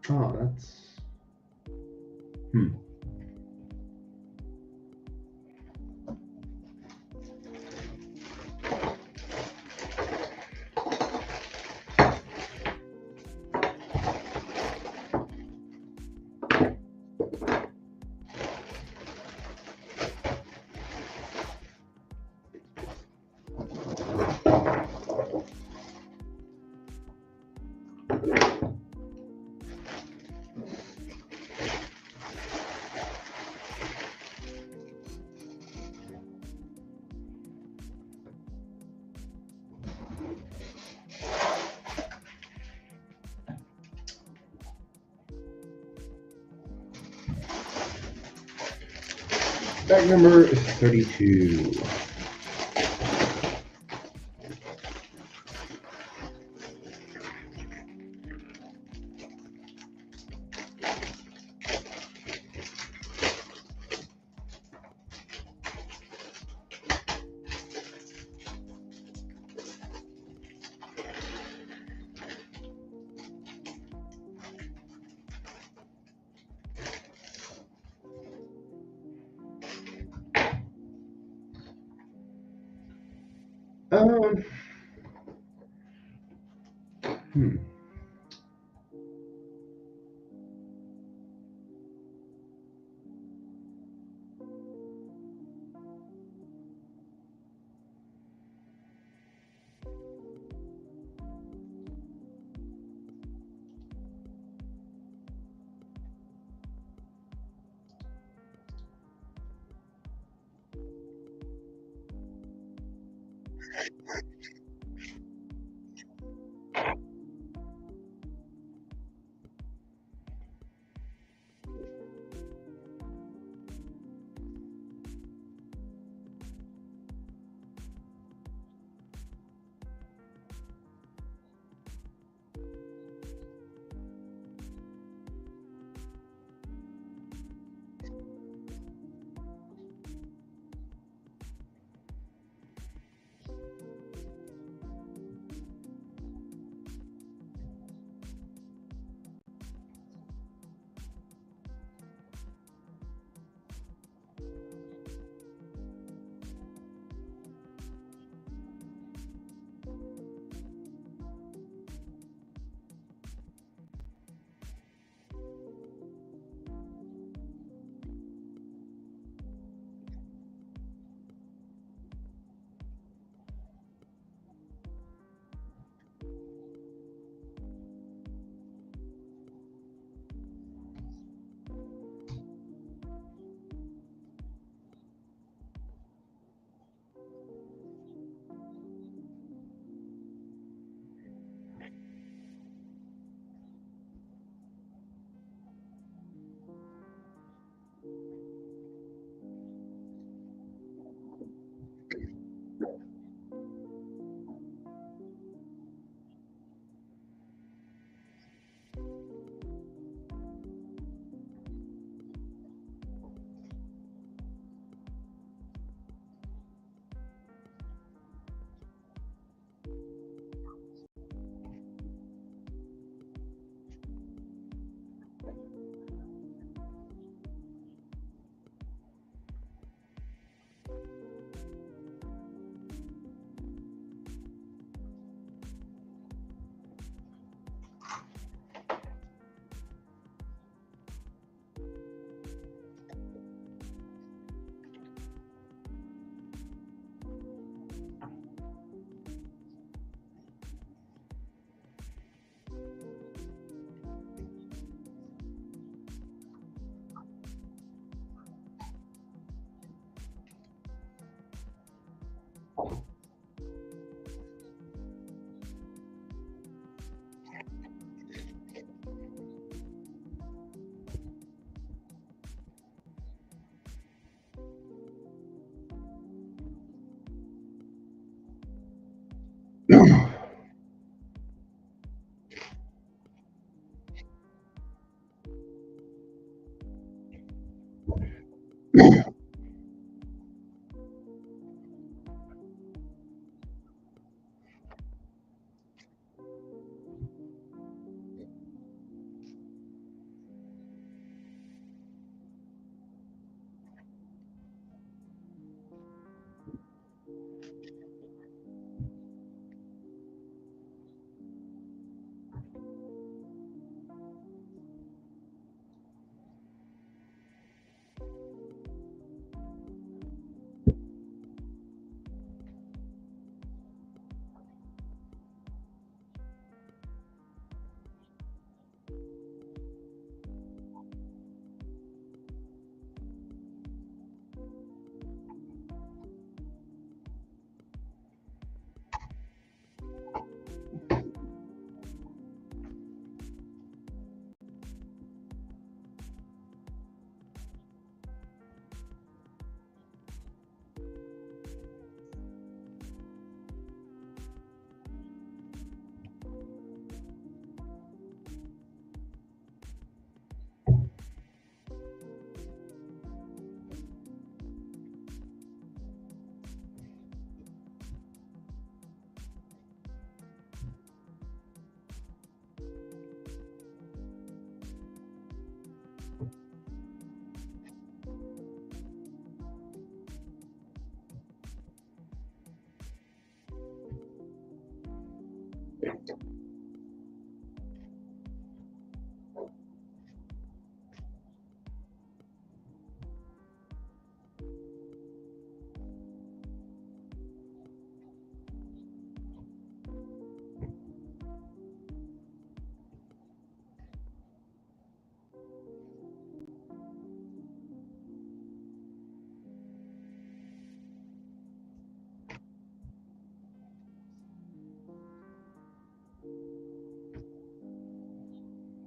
Oh, that's. Hmm. Bag number 32. Um, hmm.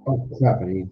Oh, what's happening?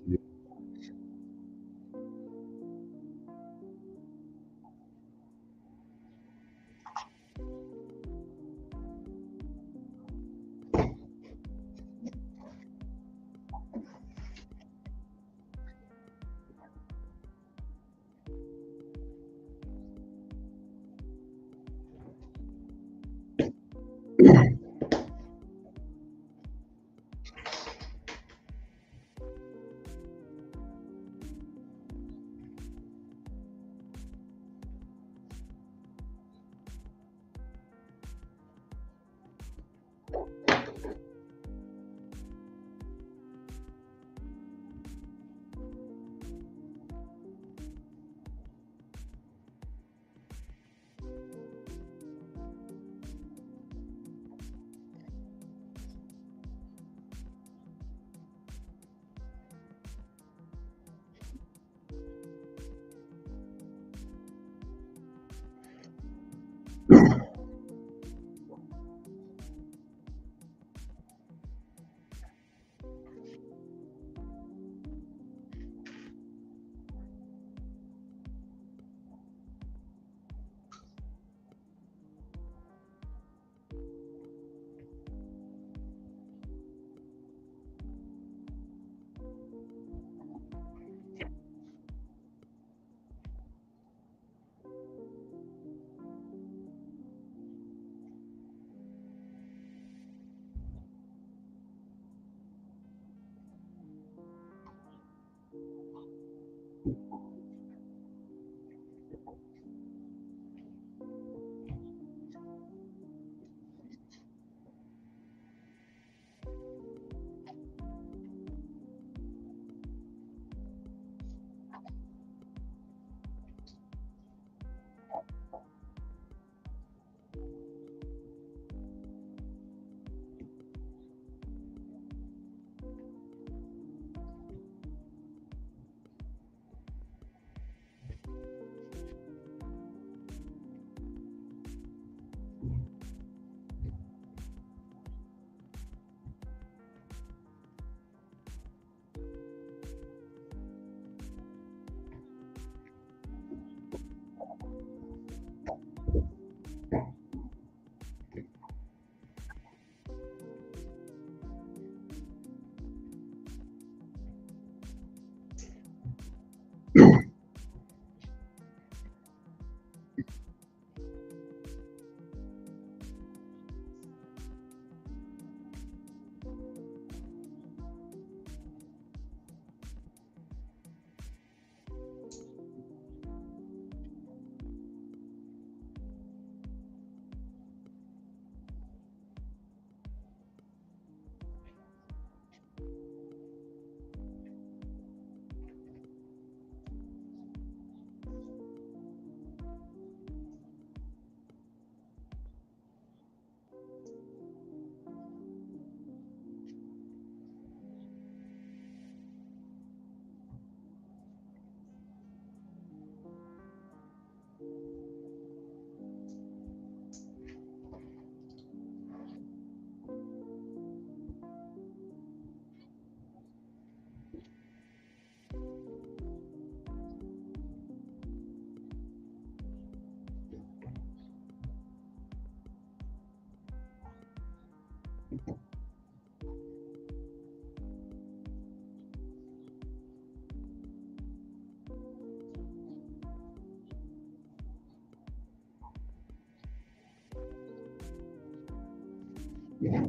Uh,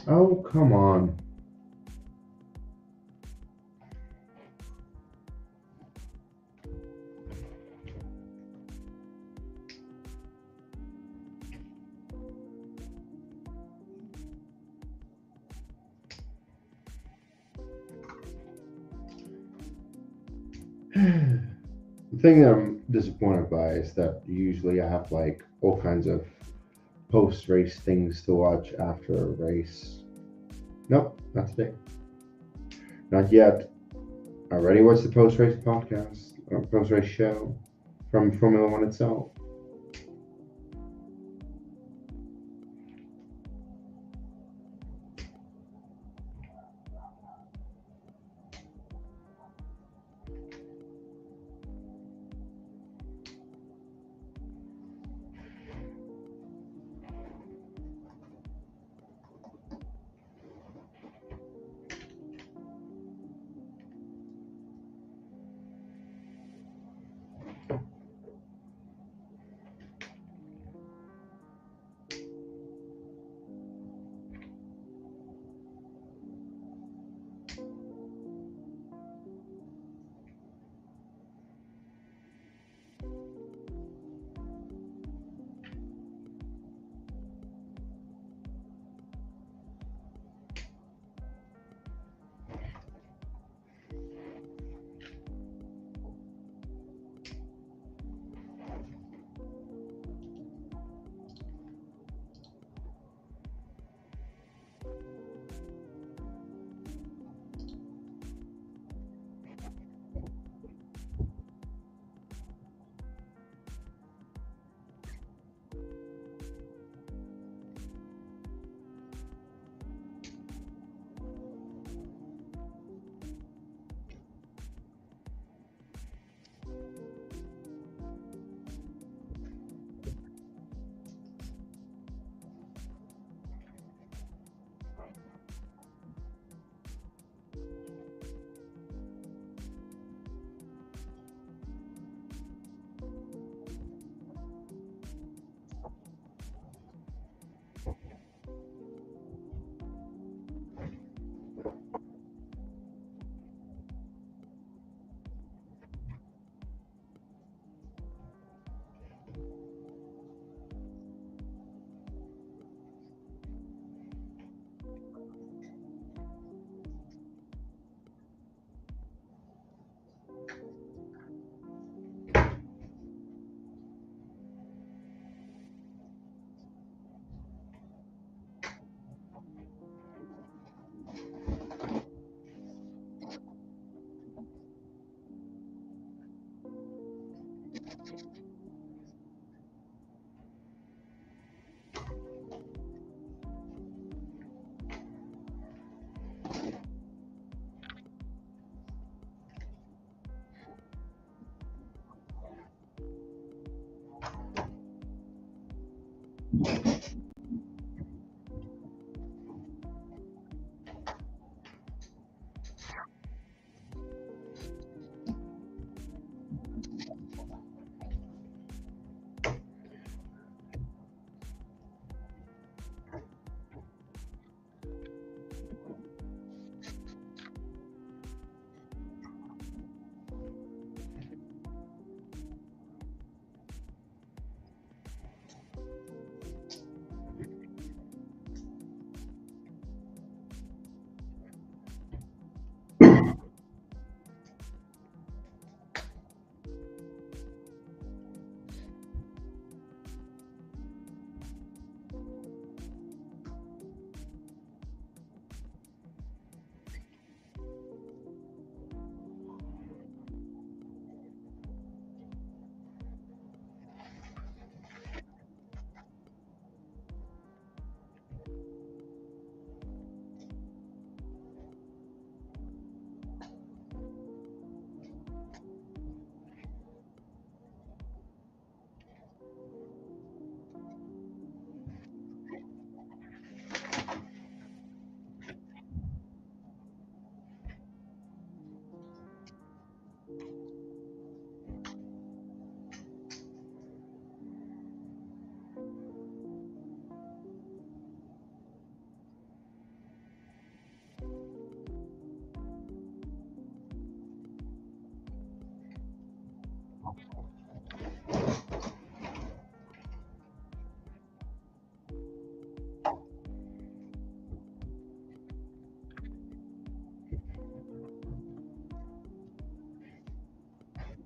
Oh, come on. The thing that I'm disappointed by is that usually I have like all kinds of post race things to watch after a race. Nope, not today. Not yet. I already watched the post race podcast, or post race show from Formula One itself.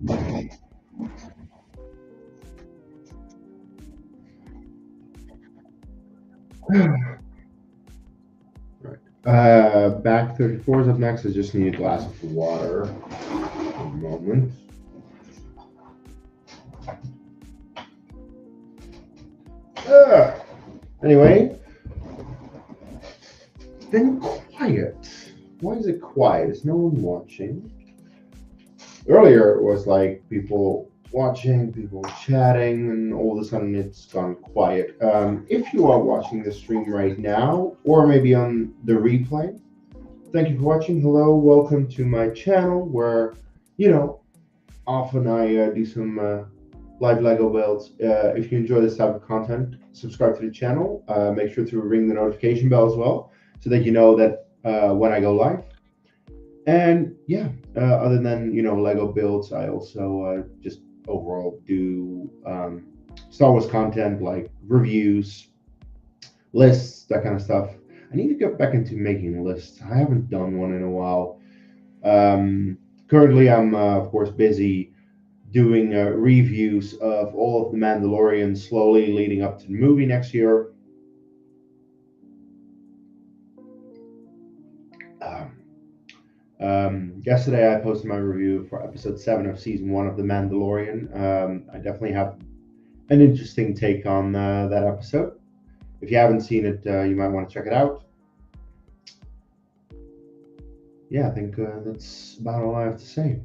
Right. Back 34 is up next. I just need a glass of water. A moment. Uh, anyway, then quiet. Why is it quiet? Is no one watching? Earlier, it was like people watching, people chatting, and all of a sudden it's gone quiet. If you are watching the stream right now, or maybe on the replay, thank you for watching. Hello, welcome to my channel where, you know, often I do some live Lego builds. If you enjoy this type of content, subscribe to the channel. Make sure to ring the notification bell as well so that you know that when I go live. And yeah, other than Lego builds, I also just overall do Star Wars content like reviews, lists, that kind of stuff. I need to get back into making lists. I haven't done one in a while. Currently, I'm of course busy doing reviews of all of the Mandalorian, slowly leading up to the movie next year. Um, Yesterday, I posted my review for episode 7 of season 1 of The Mandalorian. I definitely have an interesting take on that episode. If you haven't seen it, you might want to check it out. Yeah, I think that's about all I have to say.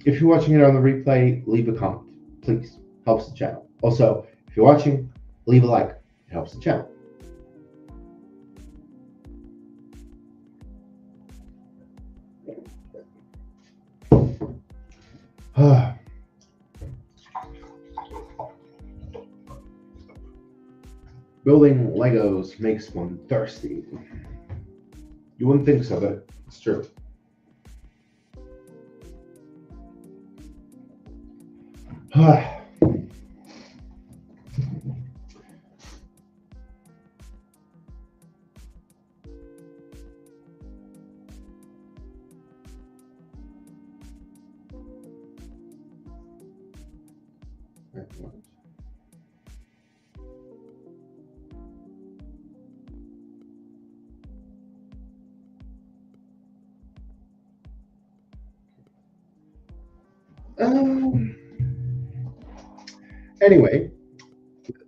If you're watching it on the replay, leave a comment, please. Helps the channel. Also, if you're watching, leave a like. It helps the channel. Building Legos makes one thirsty. You wouldn't think so, but it's true. Um, anyway,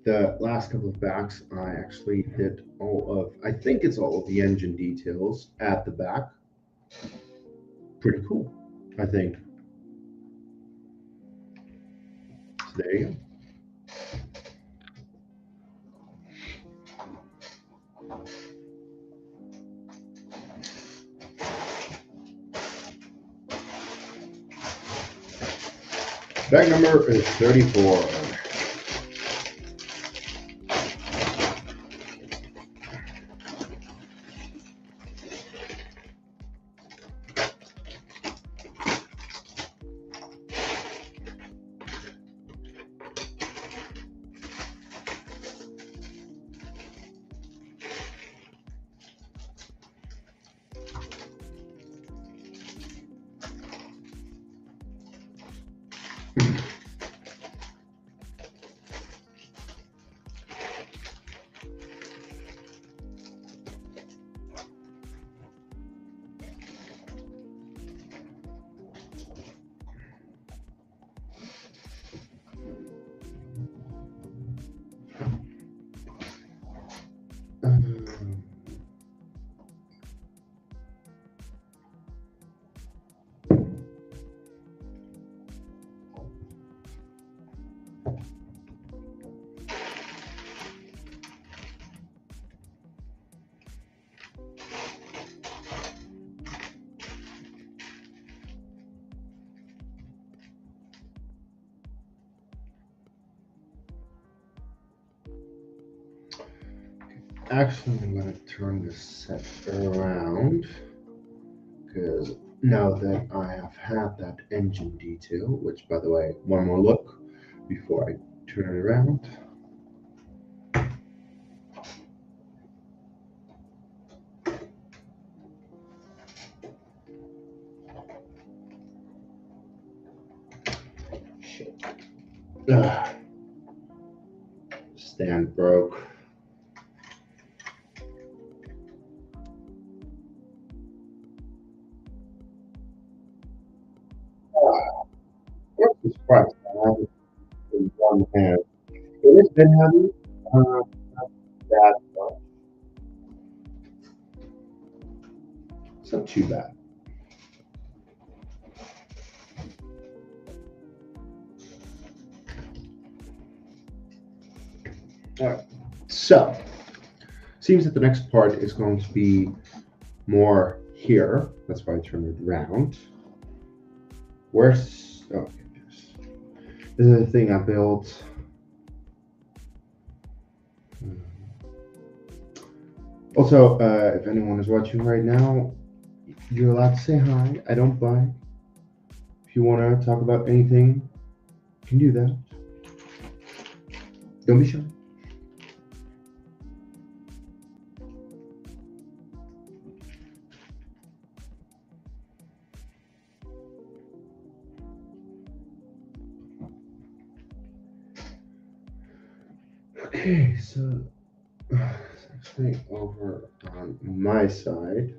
the last couple of backs, I actually did I think it's all of the engine details at the back. Pretty cool, I think. So there you go. Bag number is 34. Actually, I'm going to turn this set around because now that I have had that engine detail, which, by the way, one more look before I turn it around. Ugh, stand broke. Jesus Christ, I have it in one hand. It has been heavy. Not that much. It's not too bad. All right. So, seems that the next part is going to be more here. That's why I turned it around. Where's oh yes. This is the thing I built. Also, if anyone is watching right now, you're allowed to say hi. I don't bite. If you want to talk about anything, you can do that. Don't be shy. Okay, so actually over on my side.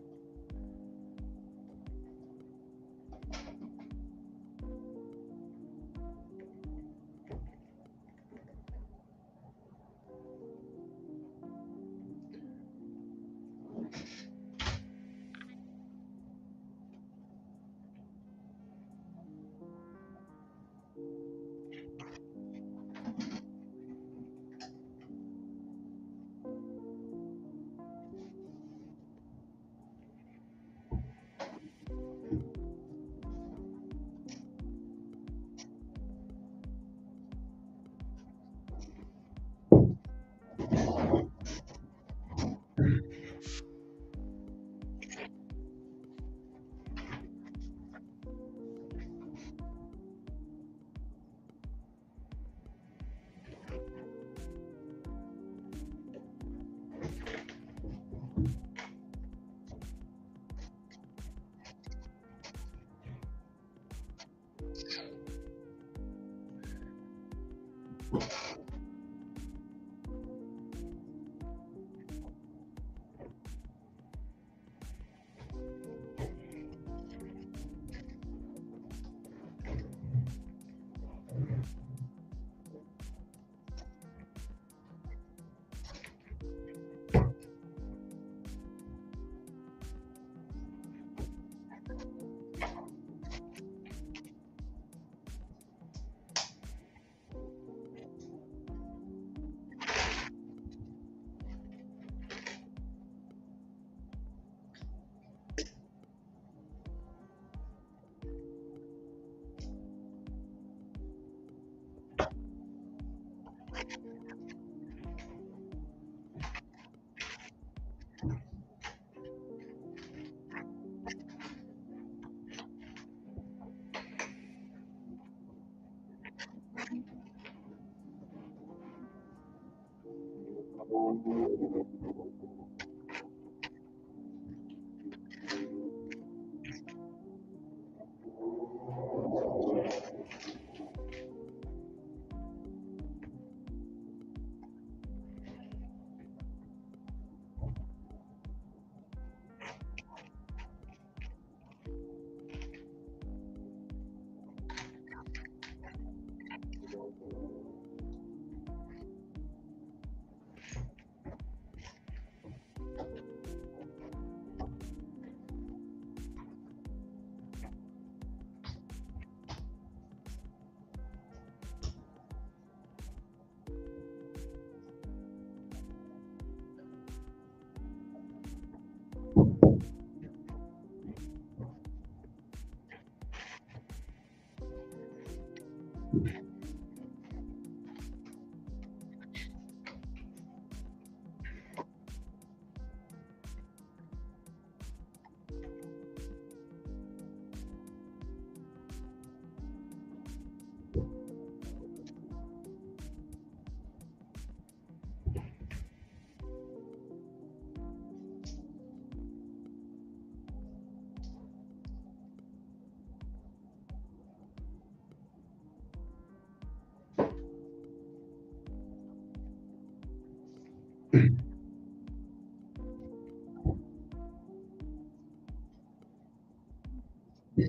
Yeah.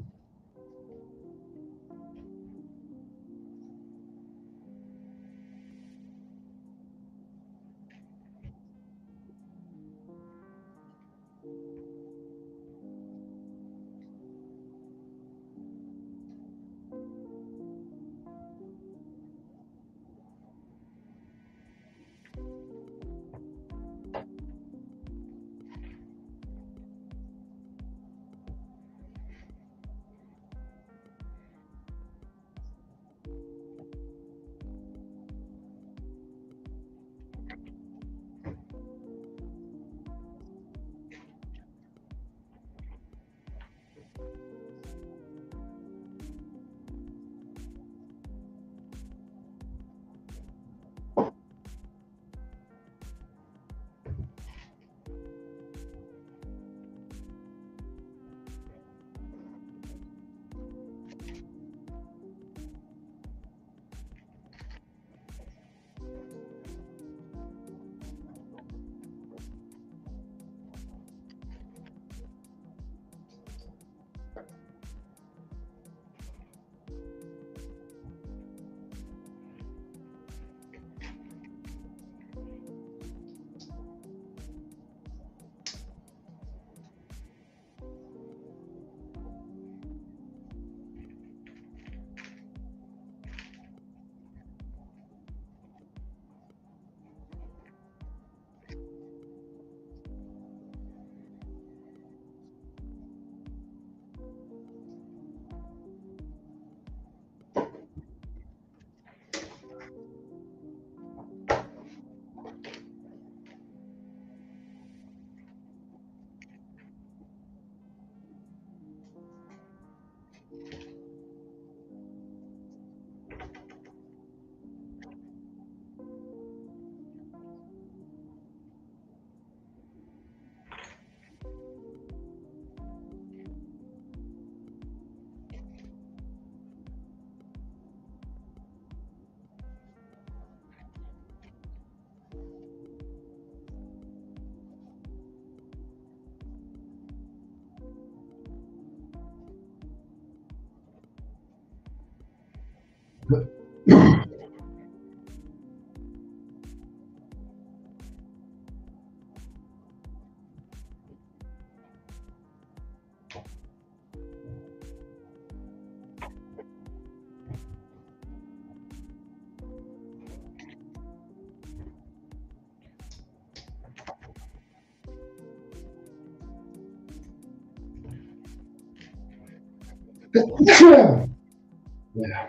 Yeah.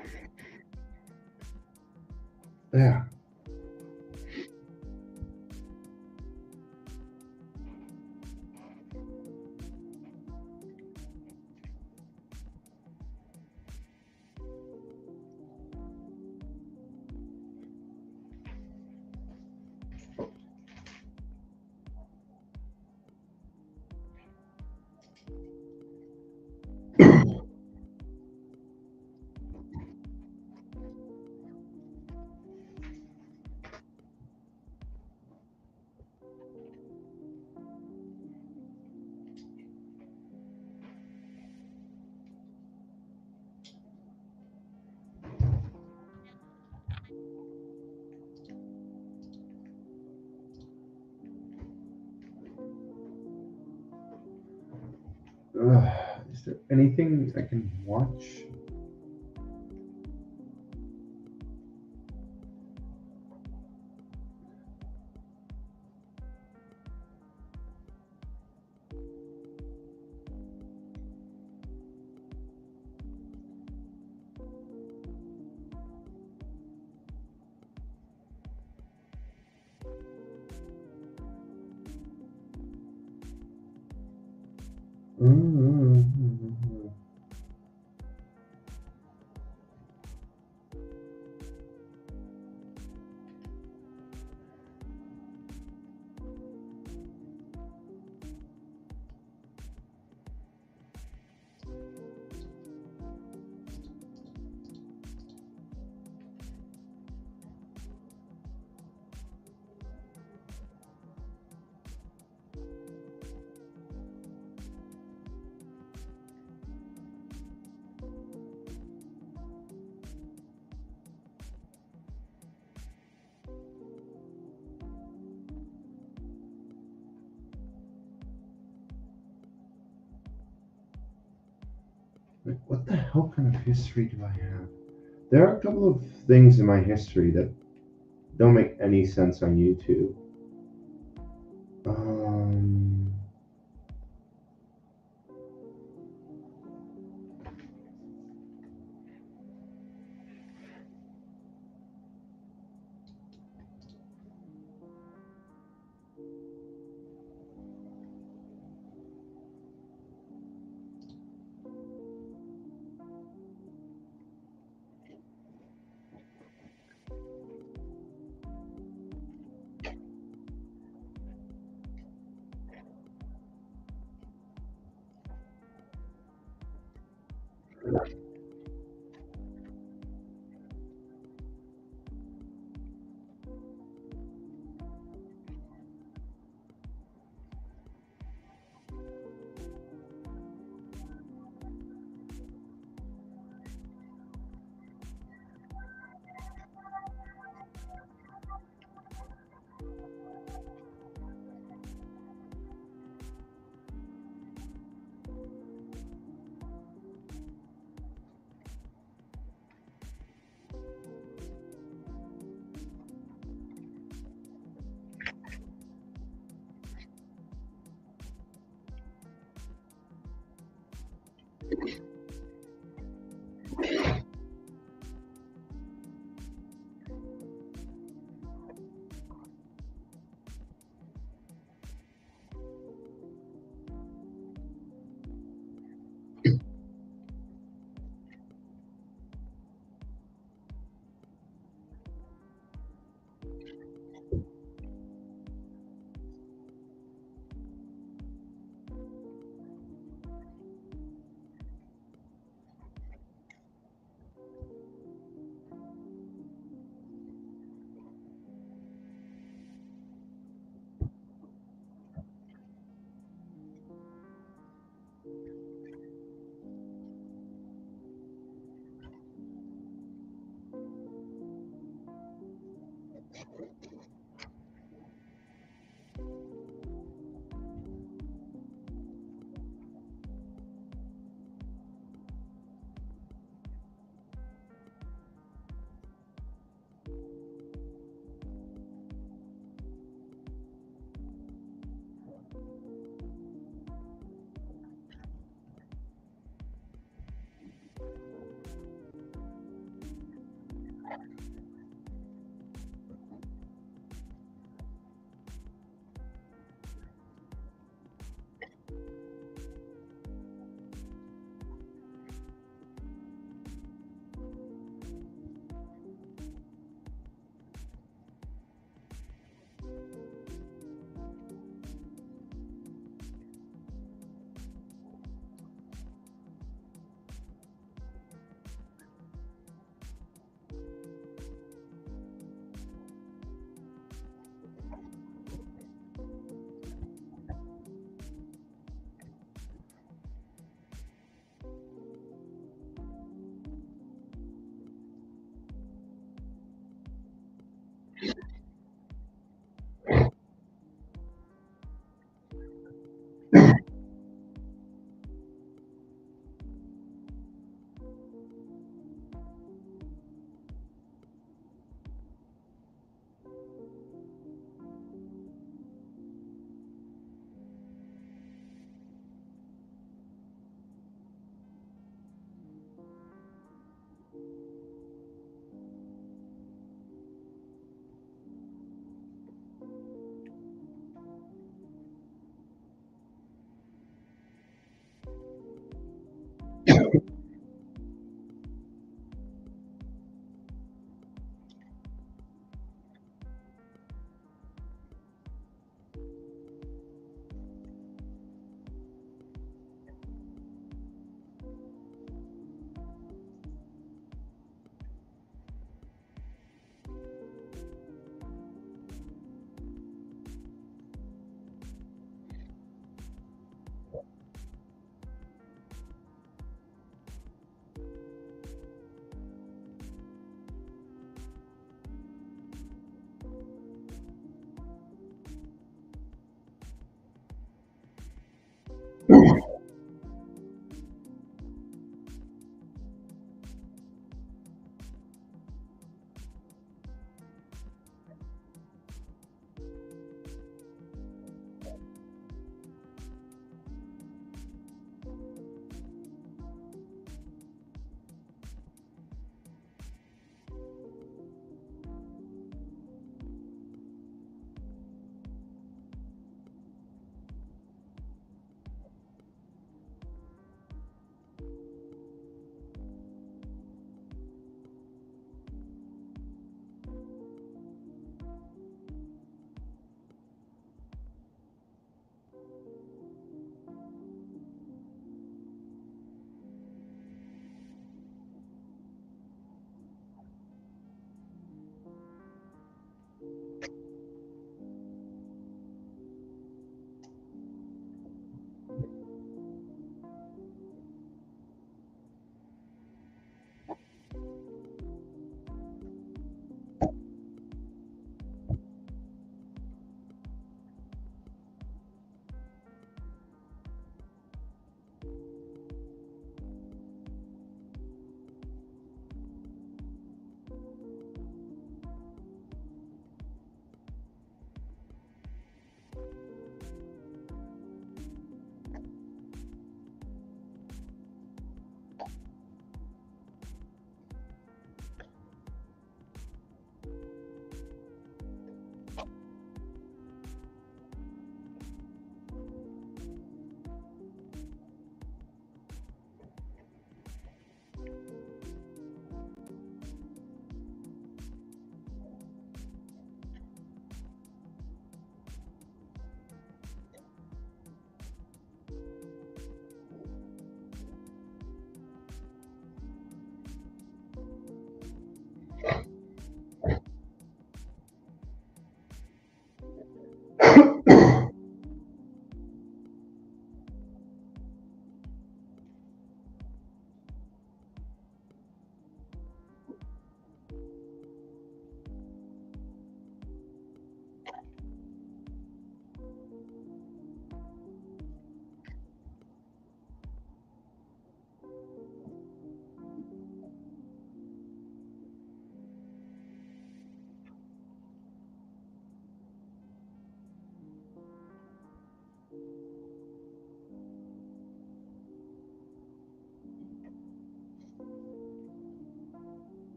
Yeah. Is there anything I can watch? Mm-hmm. What the hell kind of history do I have? There are a couple of things in my history that don't make any sense on YouTube. Um,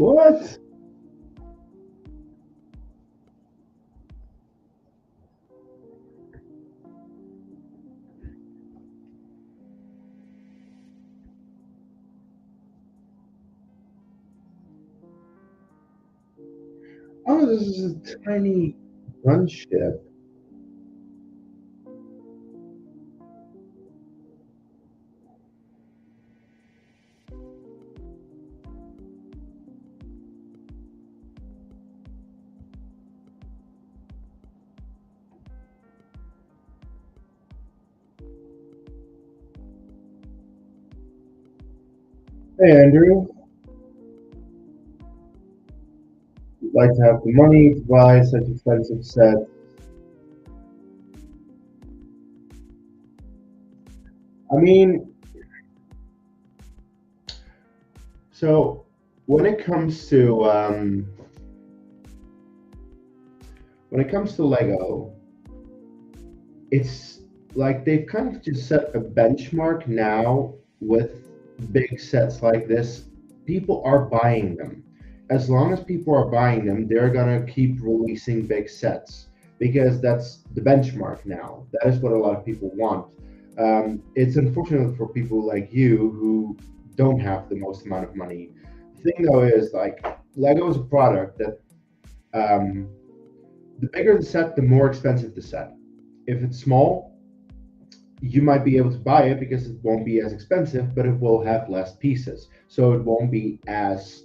What? Oh, this is a tiny gunship. Hey, Andrew. You'd like to have the money to buy such expensive sets. I mean, so when it comes to Lego, it's like they've kind of just set a benchmark now with big sets like this. People are buying them. As long as people are buying them, they're gonna keep releasing big sets because that's the benchmark now. That is what a lot of people want. It's unfortunate for people like you who don't have the most amount of money. The thing though is like Lego is a product that um, the bigger the set, the more expensive the set. If it's small, you might be able to buy it because it won't be as expensive, but it will have less pieces. So it won't be as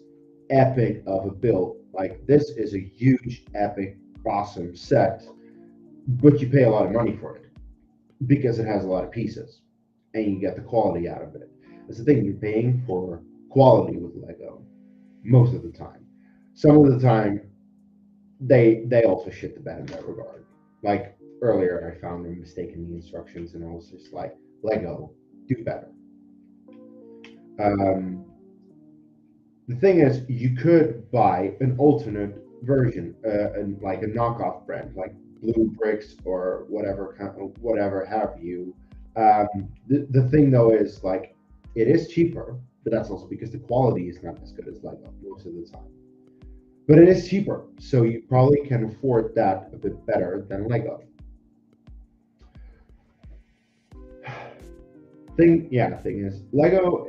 epic of a build. Like this is a huge, epic, awesome set, but you pay a lot of money for it because it has a lot of pieces and you get the quality out of it. That's the thing, you're paying for quality with Lego most of the time. Some of the time, they also shit the bed in that regard. Like earlier, I found a mistake in the instructions, and I was just like, Lego, do better. Um, the thing is, you could buy an alternate version, and like a knockoff brand, like Blue Bricks or whatever kind of, whatever have you. The thing though is like it is cheaper, but that's also because the quality is not as good as Lego most of the time. But it is cheaper, so you probably can afford that a bit better than Lego. Thing is, Lego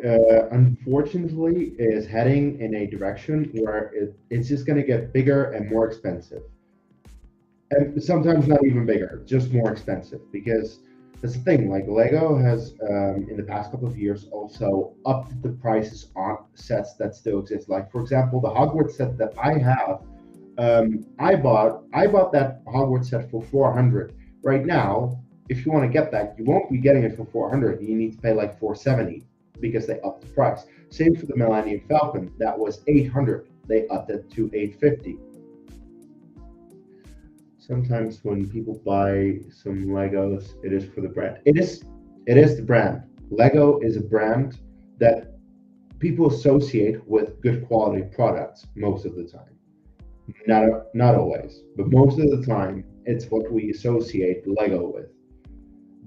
unfortunately is heading in a direction where it's just going to get bigger and more expensive, and sometimes not even bigger, just more expensive. Because that's the thing. Like Lego has in the past couple of years also upped the prices on sets that still exist. Like for example, the Hogwarts set that I have, I bought that Hogwarts set for 400. Right now, if you want to get that, you won't be getting it for 400. You need to pay like 470 because they upped the price. Same for the Millennium Falcon. That was 800. They upped it to 850. Sometimes when people buy some Legos, it is for the brand. It is the brand. Lego is a brand that people associate with good quality products most of the time. Not always, but most of the time, it's what we associate Lego with.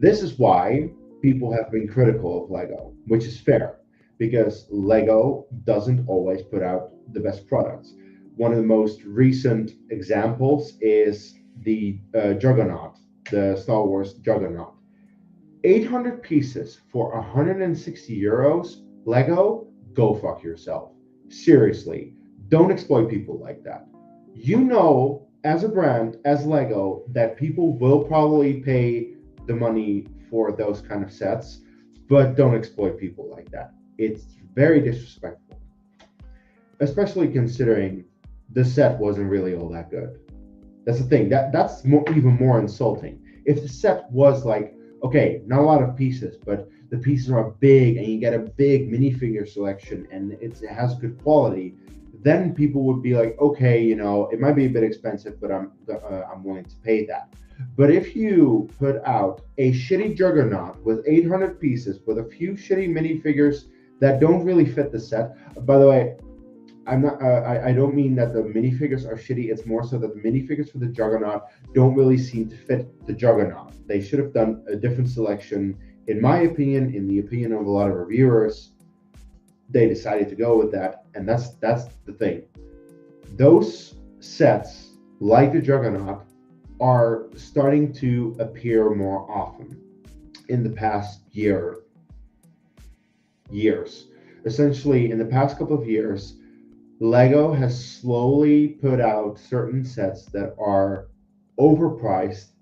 This is why people have been critical of Lego, which is fair because Lego doesn't always put out the best products. One of the most recent examples is the Juggernaut, the Star Wars Juggernaut. 800 pieces for 160 euros. Lego, go fuck yourself. Seriously, don't exploit people like that. You know, as a brand, as Lego, that people will probably pay the money for those kind of sets, but don't exploit people like that. It's very disrespectful, especially considering the set wasn't really all that good. That's the thing. That's even more insulting. If the set was like, okay, not a lot of pieces, but the pieces are big and you get a big minifigure selection and it has good quality, then people would be like, okay, it might be a bit expensive, but I'm willing to pay that. But if you put out a shitty Juggernaut with 800 pieces with a few shitty minifigures that don't really fit the set, by the way, I'm not. I don't mean that the minifigures are shitty. It's more so that the minifigures for the Juggernaut don't really seem to fit the Juggernaut. They should have done a different selection, in my opinion, in the opinion of a lot of reviewers. they decided to go with that, and that's the thing. Those sets, like the Juggernaut, are starting to appear more often in the past years. Essentially, in the past couple of years, Lego has slowly put out certain sets that are overpriced,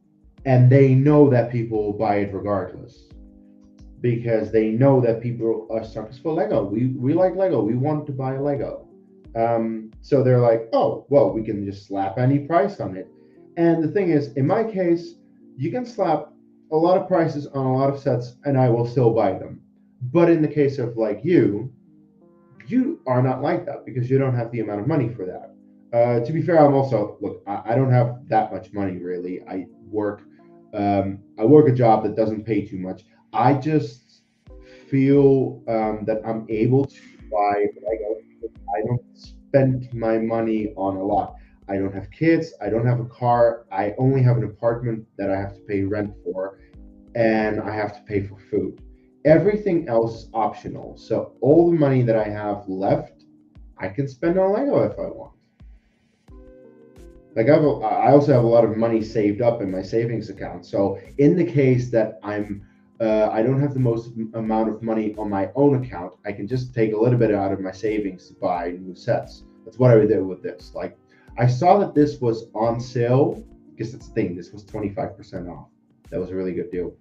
and they know that people will buy it regardless because they know that people are suckers for Lego. We like Lego. We want to buy Lego. So they're like, oh, well, we can just slap any price on it. And the thing is, in my case, you can slap a lot of prices on a lot of sets, and I will still buy them. But in the case of like you are not like that because you don't have the amount of money for that. To be fair, I'm also look. I don't have that much money really. I work a job that doesn't pay too much. I just feel that I'm able to buy Lego because I don't spend my money on a lot. I don't have kids. I don't have a car. I only have an apartment that I have to pay rent for, and I have to pay for food. Everything else is optional. So all the money that I have left, I can spend on Lego if I want. Like I also have a lot of money saved up in my savings account. So in the case that I don't have the most amount of money on my own account, I can just take a little bit out of my savings to buy new sets. That's what I would do with this. Like I saw that this was on sale because that's the thing. This was 25% off. That was a really good deal.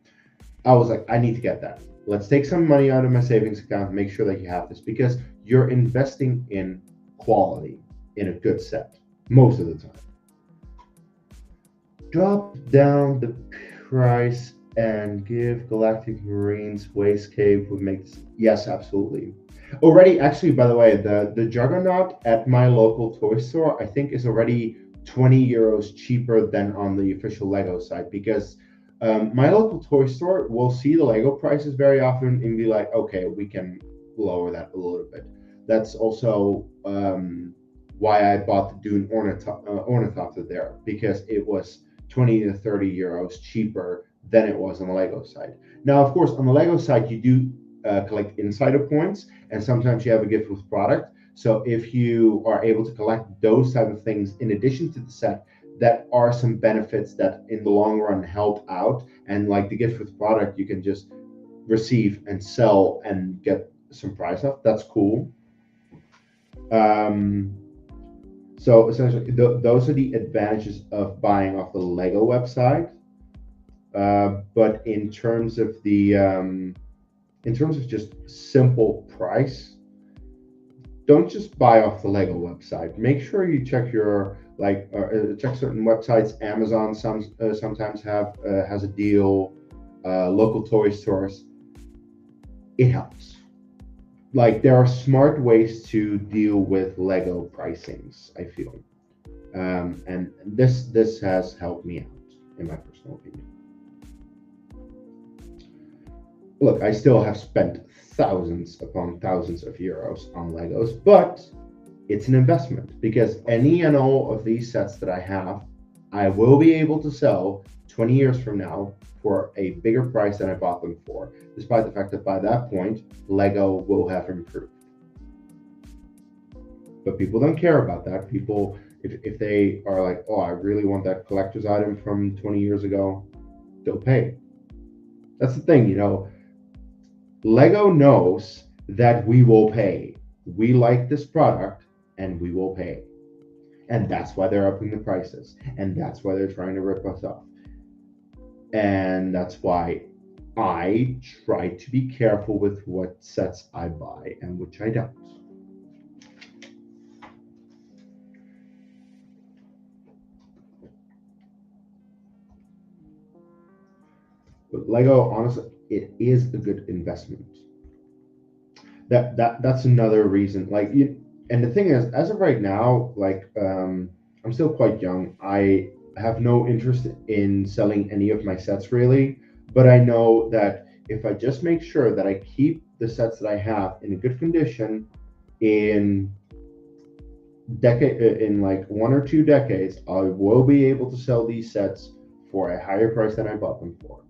I was like, I need to get that. Let's take some money out of my savings account, make sure that you have this because you're investing in quality in a good set most of the time. Drop down the price and give Galactic Marines Wastecape would make this. Yes, absolutely. Already, actually, by the way, the Juggernaut at my local toy store, I think, is already 20 euros cheaper than on the official Lego site because my local toy store will see the Lego prices very often and be like, okay, we can lower that a little bit. That's also why I bought the Dune Ornithopter there because it was 20 to 30 euros cheaper than it was on the Lego side. Now, of course, on the Lego side, you do collect insider points, and sometimes you have a gift with product. So if you are able to collect those type of things in addition to the set, that are some benefits that in the long run help out. And like the gift with product, you can just receive and sell and get some price off. That's cool. Um, so essentially, those are the advantages of buying off the Lego website. But in terms of just simple price, don't just buy off the Lego website. Make sure you check your check certain websites. Amazon sometimes has a deal. Local toy stores. It helps. Like there are smart ways to deal with Lego pricings. I feel, and this has helped me out in my personal opinion. Look, I still have spent thousands upon thousands of euros on Legos, but it's an investment because any and all of these sets that I have, I will be able to sell 20 years from now for a bigger price than I bought them for, despite the fact that by that point, Lego will have improved. But people don't care about that. People, if they are like, oh, I really want that collector's item from 20 years ago, they'll pay. That's the thing, Lego knows that we will pay. We like this product and we will pay. And that's why they're upping the prices. And that's why they're trying to rip us off. And that's why I try to be careful with what sets I buy and which I don't. But Lego, honestly, it is a good investment. That's another reason. And the thing is, as of right now, I'm still quite young. I have no interest in selling any of my sets really, but I know that if I just make sure that I keep the sets that I have in a good condition in in like 1 or 2 decades, I will be able to sell these sets for a higher price than I bought them for.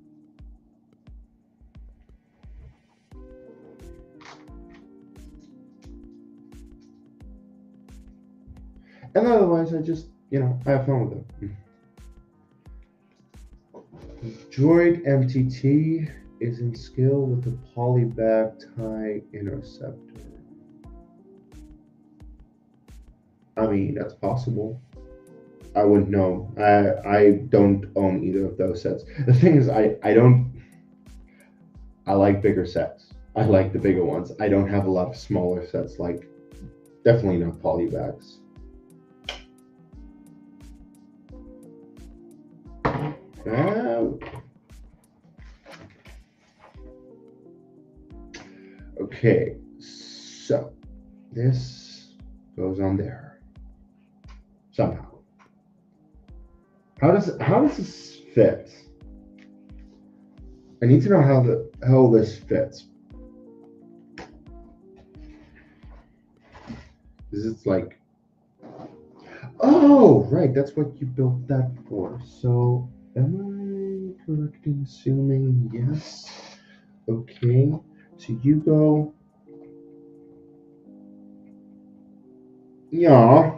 And otherwise, I just, I have fun with them. Droid MTT is in skill with the polybag tie interceptor. I mean, that's possible. I wouldn't know. I don't own either of those sets. The thing is, I like bigger sets. I like the bigger ones. I don't have a lot of smaller sets, like definitely not polybags. Okay, so this goes on there somehow. How does this fit? I need to know how this fits. Is it like, oh right, that's what you built that for. So am I correct in assuming yes? Okay, so you go. Yeah.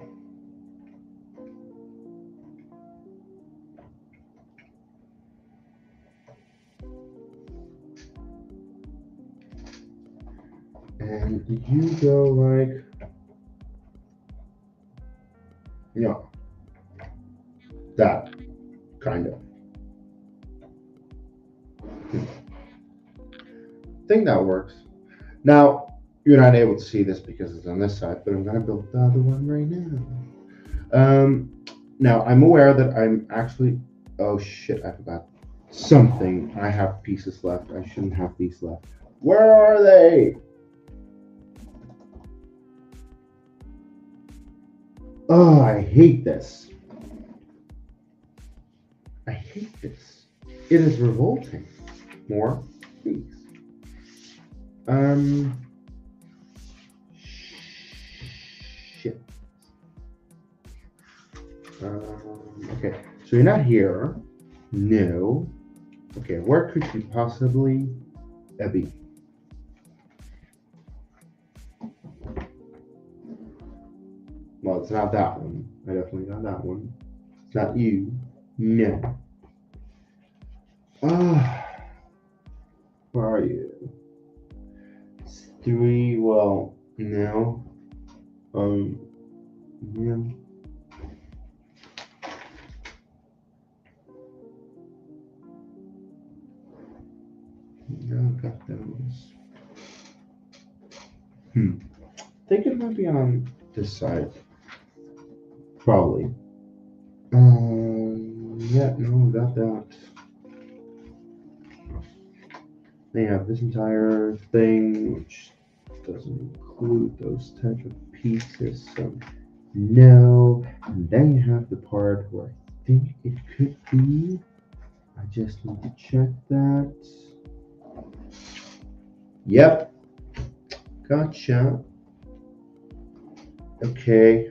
And you go like, yeah, that kind of. I think that works. Now, you're not able to see this because it's on this side, but I'm gonna build the other one right now. Now I'm aware that I'm actually, oh shit, I forgot something. I have pieces left. I shouldn't have these left. Where are they? Oh, I hate this. I hate this. It is revolting. More, please. Shit. Okay, so you're not here. No. Okay, where could you possibly be? Well, it's not that one. I definitely got that one. It's not you. No. Where are you? It's 3. Well, no. Yeah. No, I got those. I think it might be on this side. Probably. Yeah, no, got that. They have this entire thing, which doesn't include those type of pieces, so no. And then you have the part where I think it could be. I just need to check that. Yep. Gotcha. Okay.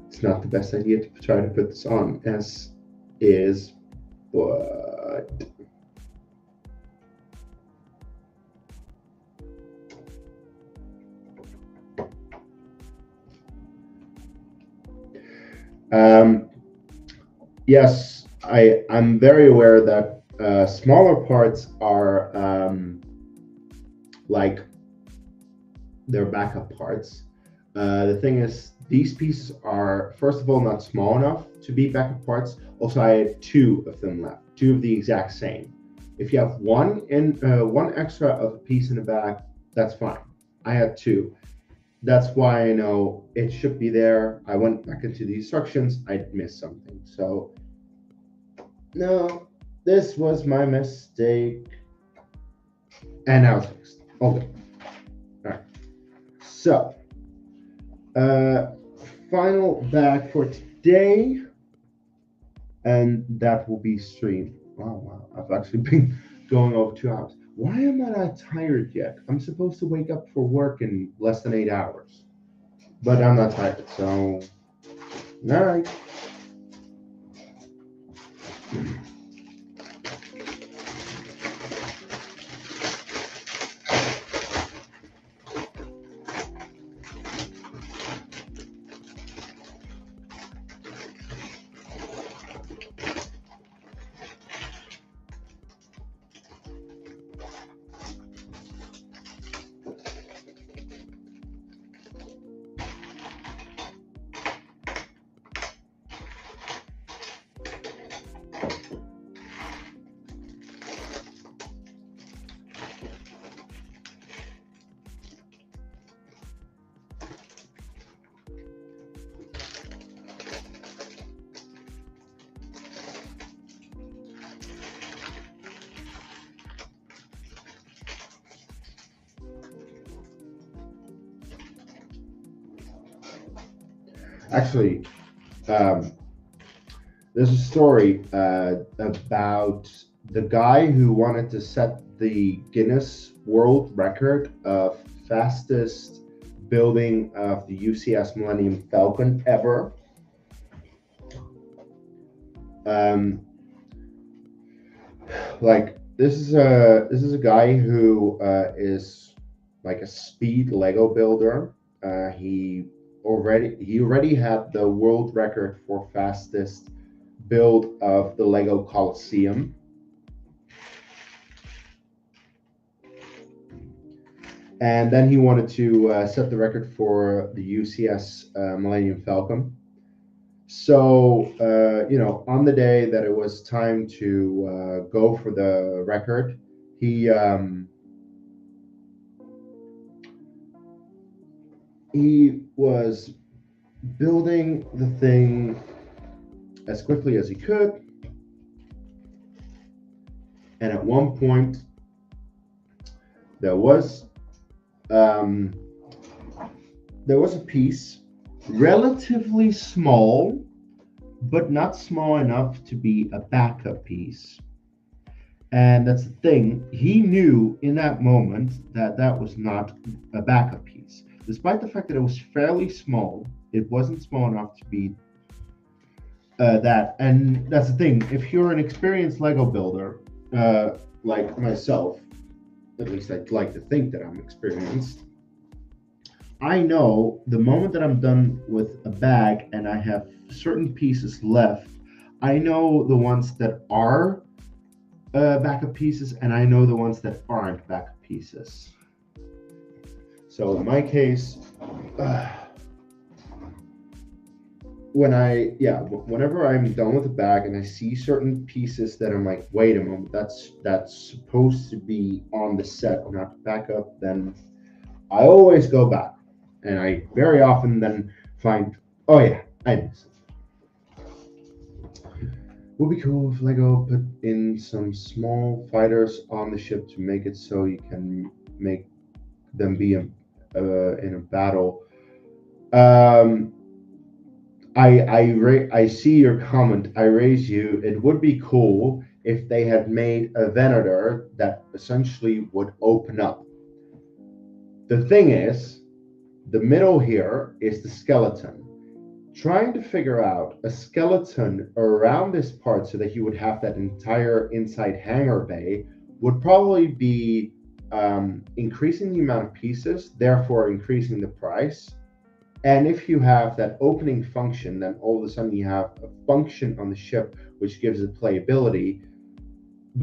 It's not the best idea to try to put this on as is, but yes, I'm very aware that smaller parts are like they're backup parts. The thing is, these pieces are, first of all, not small enough to be backup parts. Also, I had 2 of them left, 2 of the exact same. If you have one extra of a piece in the back, that's fine. I had 2. That's why I know it should be there. I went back into the instructions. I missed something. So, no, this was my mistake. And now it's fixed. Okay. All right. So, final bag for today, and that will be stream. Wow, I've actually been going over 2 hours. Why am I not tired yet? I'm supposed to wake up for work in less than 8 hours, but I'm not tired, so all right. Actually, um, there's a story about the guy who wanted to set the Guinness World Record of fastest building of the UCS Millennium Falcon ever. Um, like this is a guy who is like a speed Lego builder. He already had the world record for fastest build of the Lego Coliseum. And then he wanted to set the record for the UCS Millennium Falcon. So, on the day that it was time to go for the record, he was building the thing as quickly as he could. And at one point, there was um, a piece relatively small, but not small enough to be a backup piece. And that's the thing. He knew in that moment that that was not a backup piece. Despite the fact that it was fairly small, it wasn't small enough to be that. And that's the thing. If you're an experienced Lego builder, like myself, at least I'd like to think that I'm experienced, I know the moment that I'm done with a bag and I have certain pieces left, I know the ones that are backup pieces and I know the ones that aren't backup pieces. So in my case, whenever I'm done with the bag and I see certain pieces that I'm like, wait a moment, that's supposed to be on the set, not backup, then I always go back. And I very often then find, oh yeah, I miss it. Would be cool if Lego put in some small fighters on the ship to make it so you can make them be in a battle. Um, I see your comment. I raise you. It would be cool if they had made a Venator that essentially would open up. The thing is, the middle here is the skeleton. Trying to figure out a skeleton around this part so that you would have that entire inside hangar bay would probably be increasing the amount of pieces, therefore increasing the price. And if you have that opening function, then all of a sudden you have a function on the ship which gives it playability.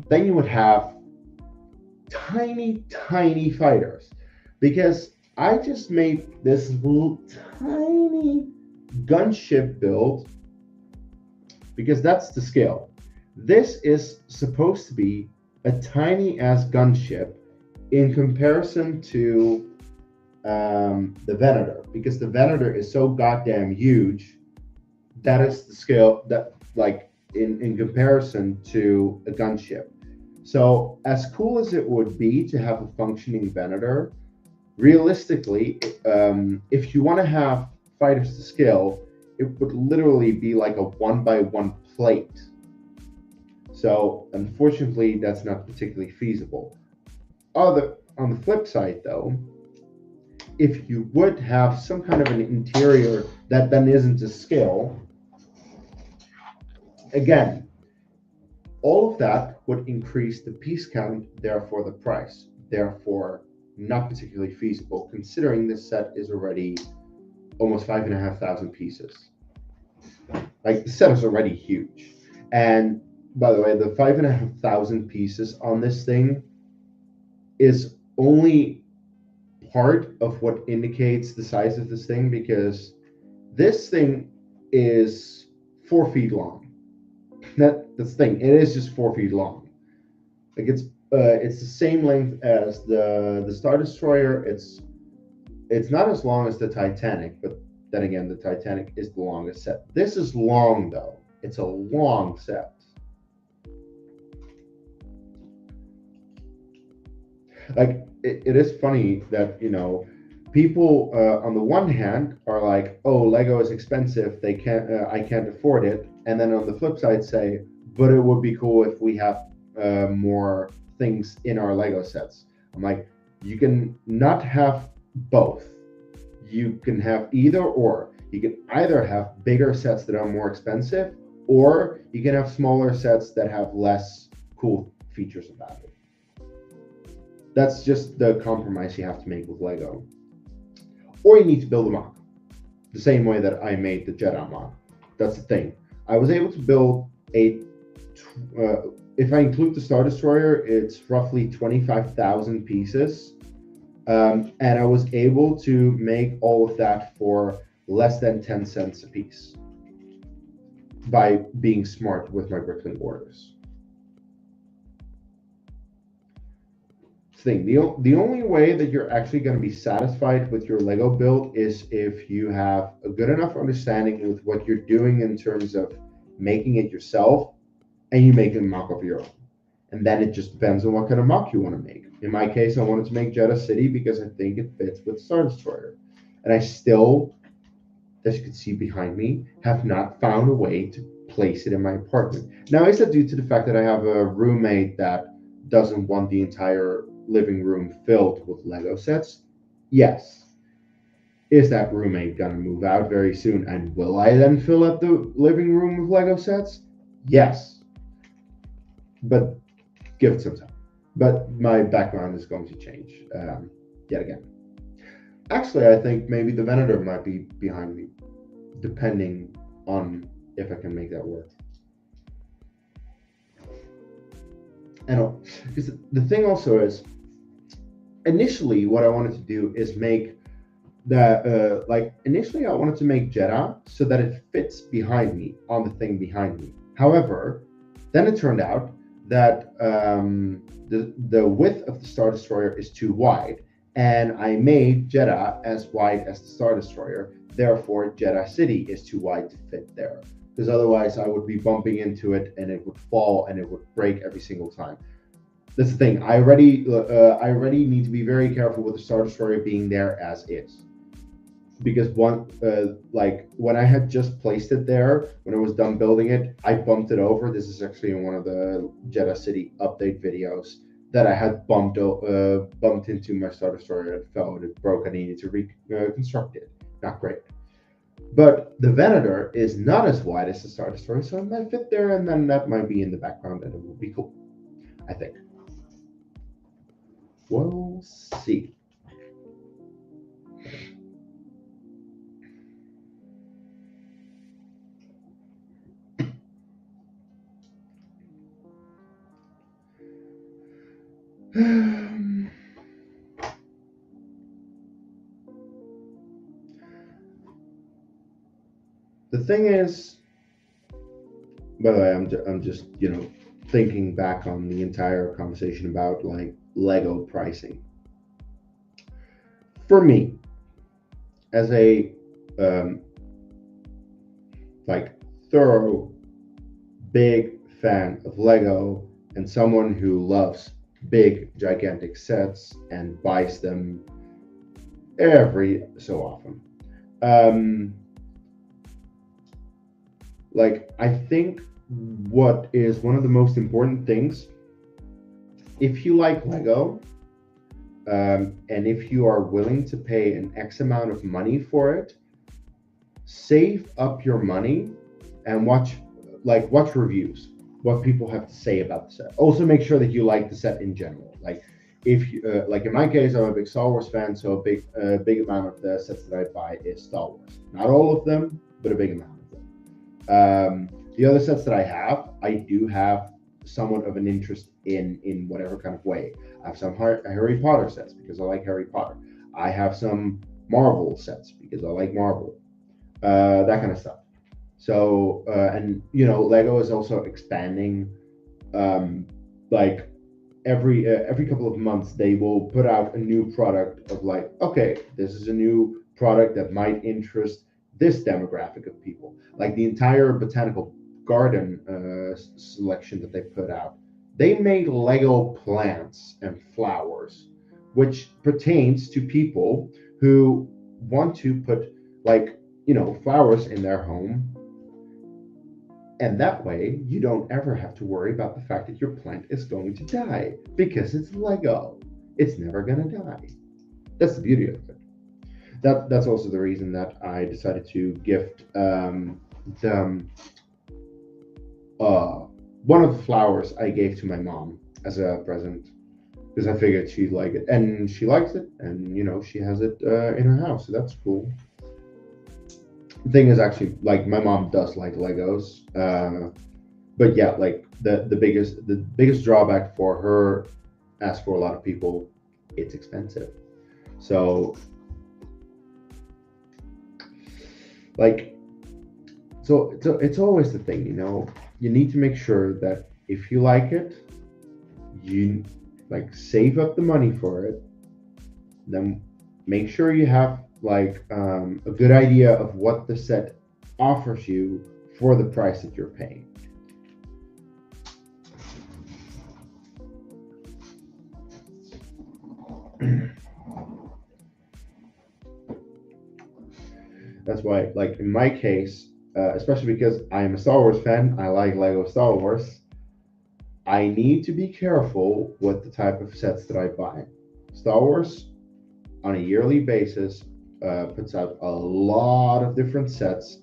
Then you would have tiny, tiny fighters. Because I just made this little tiny gunship build because that's the scale. This is supposed to be a tiny ass gunship in comparison to the Venator, because the Venator is so goddamn huge. That is the scale that, like, in comparison to a gunship. So as cool as it would be to have a functioning Venator, realistically, if you want to have fighters to scale, it would literally be like a 1x1 plate. So unfortunately, that's not particularly feasible. On the flip side, though, if you would have some kind of an interior that then isn't to scale, again, all of that would increase the piece count, therefore the price. Therefore, not particularly feasible, considering this set is already almost 5,500 pieces. Like, the set is already huge. And by the way, the 5,500 pieces on this thing is only part of what indicates the size of this thing, because this thing is 4 feet long. That's the thing. It is just 4 feet long. Like, it's the same length as the Star Destroyer. It's not as long as the Titanic, but then again, the Titanic is the longest set. This is long, though. It's a long set. Like, it is funny that, people on the one hand are like, "Oh, Lego is expensive. I can't afford it." And then on the flip side, say, "But it would be cool if we have more things in our Lego sets." I'm like, you can not have both. You can have either or. You can either have bigger sets that are more expensive, or you can have smaller sets that have less cool features about it. That's just the compromise you have to make with Lego. Or you need to build a mock, the same way that I made the Jedi mock. That's the thing. I was able to build if I include the Star Destroyer, it's roughly 25,000 pieces. And I was able to make all of that for less than 10 cents a piece by being smart with my Bricklink orders. The only way that you're actually going to be satisfied with your Lego build is if you have a good enough understanding with what you're doing in terms of making it yourself, and you make a mock of your own. And then it just depends on what kind of mock you want to make. In my case, I wanted to make Jeddah City because I think it fits with Star Destroyer. And I still, as you can see behind me, have not found a way to place it in my apartment. Now, is that due to the fact that I have a roommate that doesn't want the entire living room filled with Lego sets? Yes. Is that roommate gonna move out very soon? And will I then fill up the living room with Lego sets? Yes. But give it some time. But my background is going to change yet again. Actually, I think maybe the Venator might be behind me, depending on if I can make that work. And because the thing also is, initially what I wanted to do is make that initially I wanted to make Jeddah so that it fits behind me on the thing behind me. However, then it turned out that the width of the Star Destroyer is too wide, and I made Jeddah as wide as the Star Destroyer. Therefore, Jeddah City is too wide to fit there, because otherwise I would be bumping into it and it would fall and it would break every single time. That's the thing. I already need to be very careful with the Star Destroyer being there as is, because when I had just placed it there, when I was done building it, I bumped it over. This is actually in one of the Jeddah City update videos that I had bumped into my Star Destroyer. It fell and it broke. I needed to reconstruct it. Not great. But the Venator is not as wide as the Star Destroyer, so it might fit there, and then that might be in the background, and it will be cool, I think. We'll see. The thing is, by the way, I'm just thinking back on the entire conversation about like Lego pricing. For me, as a like thorough big fan of Lego and someone who loves big gigantic sets and buys them every so often, I think what is one of the most important things, if you like Lego, and if you are willing to pay an X amount of money for it, save up your money and watch reviews, what people have to say about the set. Also, make sure that you like the set in general. If you, in my case, I'm a big Star Wars fan, so a big amount of the sets that I buy is Star Wars. Not all of them, but a big amount of them. The other sets that I do have somewhat of an interest in whatever kind of way. I have some Harry Potter sets because I like Harry Potter. I have some Marvel sets because I like Marvel. That kind of stuff. So and Lego is also expanding. Every couple of months they will put out a new product of okay, this is a new product that might interest this demographic of people. Like the entire botanical garden selection that they put out, they made Lego plants and flowers, which pertains to people who want to put, like, flowers in their home. And that way, you don't ever have to worry about the fact that your plant is going to die because it's Lego. It's never going to die. That's the beauty of it. That's also the reason that I decided to gift the one of the flowers I gave to my mom as a present, because I figured she'd like it, and she likes it, and she has it in her house, so that's cool. The thing is, actually, like, my mom does like Legos, but yeah, like the biggest drawback for her, as for a lot of people, it's expensive. So, like, so it's always the thing, you need to make sure that if you like it, you like save up the money for it, then make sure you have like a good idea of what the set offers you for the price that you're paying. That's why, like, in my case, especially because I am a Star Wars fan, I like Lego Star Wars. I need to be careful with the type of sets that I buy. Star Wars, on a yearly basis, puts out a lot of different sets,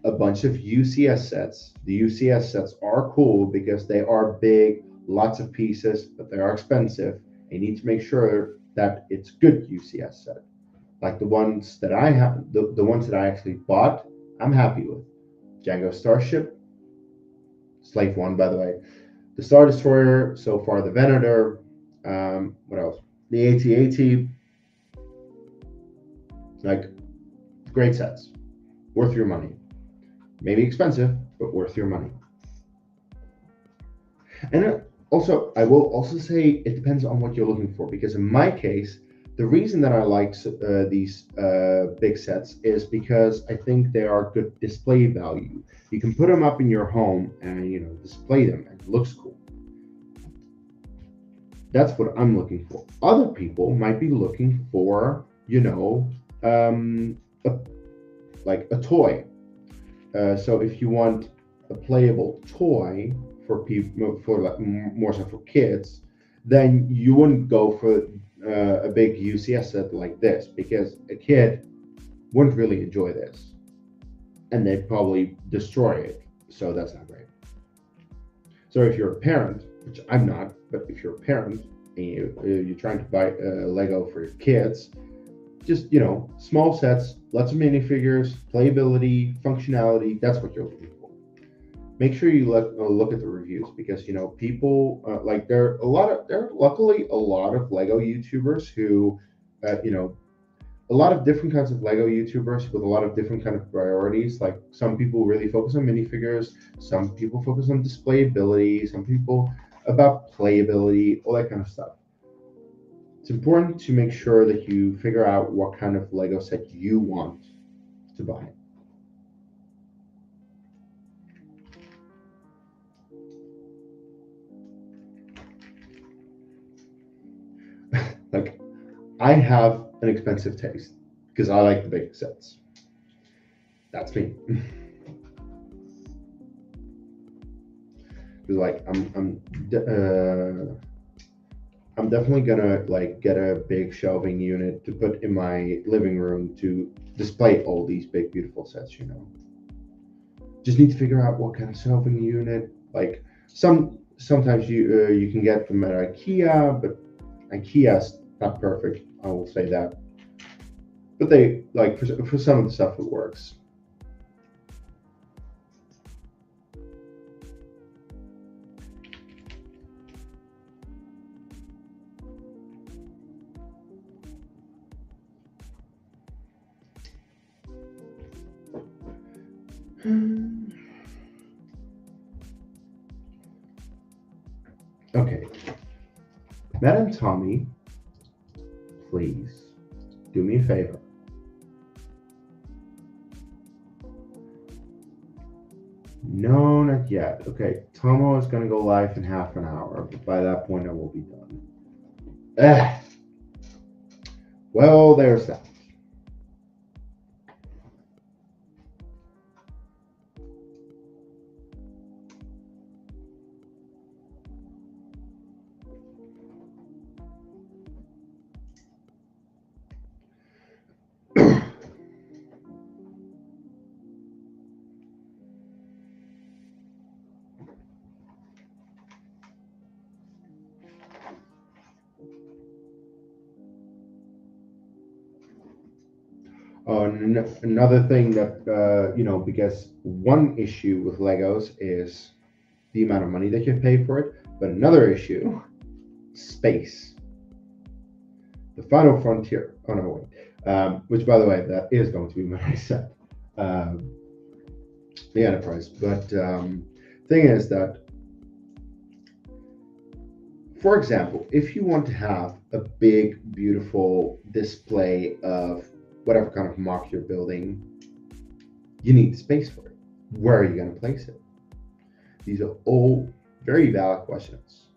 a bunch of UCS sets. The UCS sets are cool because they are big, lots of pieces, but they are expensive. You need to make sure that it's good UCS set. Like the ones that I have, the ones that I actually bought, I'm happy with. Django Starship, Slave One, by the way, the Star Destroyer, so far the Venator, what else? The AT-AT, like, great sets, worth your money. Maybe expensive, but worth your money. And also, I will also say it depends on what you're looking for, because in my case, the reason that I like these big sets is because I think they are good display value. You can put them up in your home and display them, and it looks cool. That's what I'm looking for. Other people might be looking for, like a toy. So if you want a playable toy for people, for like more so for kids, then you wouldn't go for a big UCS set like this, because a kid wouldn't really enjoy this, and they'd probably destroy it. So that's not great. So if you're a parent, which I'm not, but if you're a parent and you're trying to buy Lego for your kids, just small sets, lots of minifigures, playability, functionality. That's what you're looking for. Make sure you look at the reviews, because people like there are luckily a lot of Lego YouTubers who a lot of different kinds of Lego YouTubers with a lot of different kind of priorities. Like, some people really focus on minifigures, some people focus on displayability, some people about playability, all that kind of stuff. It's important to make sure that you figure out what kind of Lego set you want to buy. Like, I have an expensive taste because I like the big sets. That's me. Because, like, I'm definitely gonna like get a big shelving unit to put in my living room to display all these big beautiful sets. Just need to figure out what kind of shelving unit. Like, sometimes you can get them at IKEA, but IKEA's not perfect. I will say that. But they, like, for some of the stuff, it works. Okay, Madam Tommy, please do me a favor. No, not yet. Okay, Tomo is going to go live in half an hour, but by that point I will be done. Well, there's that. Another thing that because one issue with Legos is the amount of money that you pay for it, but another issue, space. The Final Frontier. Oh no, wait. Which, by the way, that is going to be my set, um, the Enterprise. But thing is that, for example, if you want to have a big, beautiful display of whatever kind of mock you're building, you need space for it. Where are you going to place it? These are all very valid questions.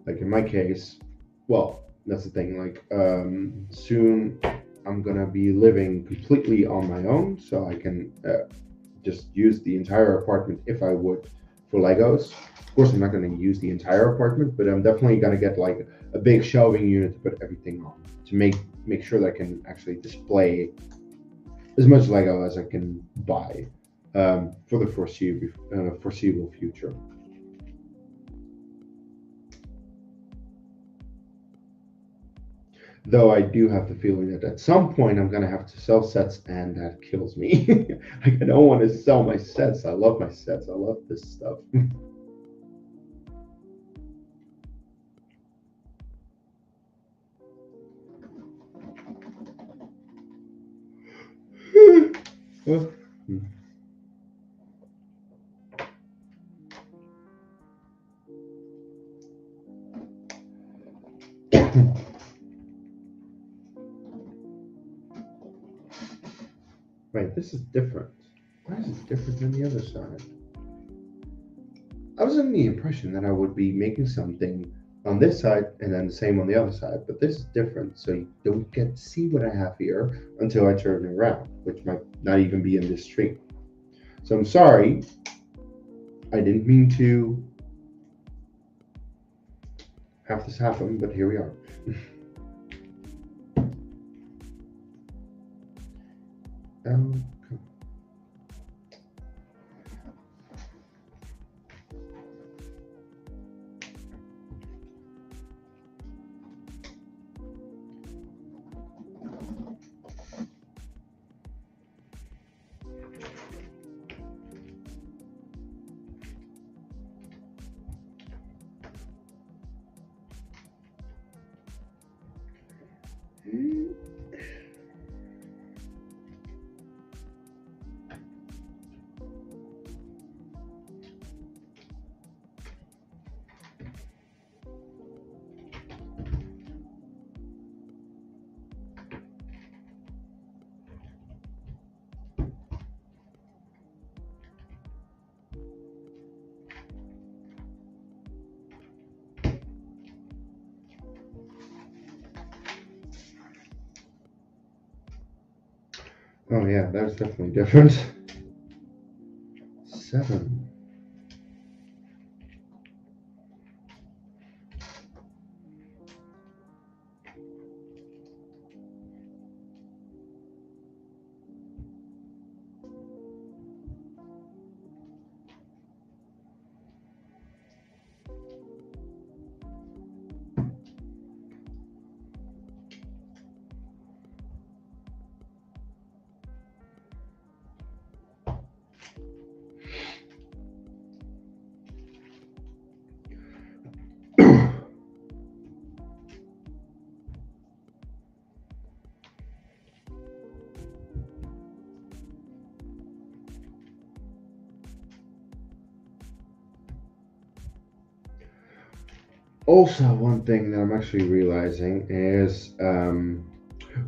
Like in my case, well, that's the thing. Like soon, I'm gonna be living completely on my own, so I can just use the entire apartment if I would for Legos. Of course, I'm not gonna use the entire apartment, but I'm definitely gonna get like a big shelving unit to put everything on to make sure that I can actually display as much Lego as I can buy for the foreseeable future. Though I do have the feeling that at some point I'm gonna have to sell sets, and that kills me. Like I don't want to sell my sets. I love my sets. I love this stuff. Well, Wait, this is different. Why is it different than the other side? I was under the impression that I would be making something on this side and then the same on the other side, but this is different, so you don't get to see what I have here until I turn it around, which might not even be in this stream. So I'm sorry, I didn't mean to have this happen, but here we are. um, Oh yeah, that's definitely different. 7. Also, one thing that I'm actually realizing is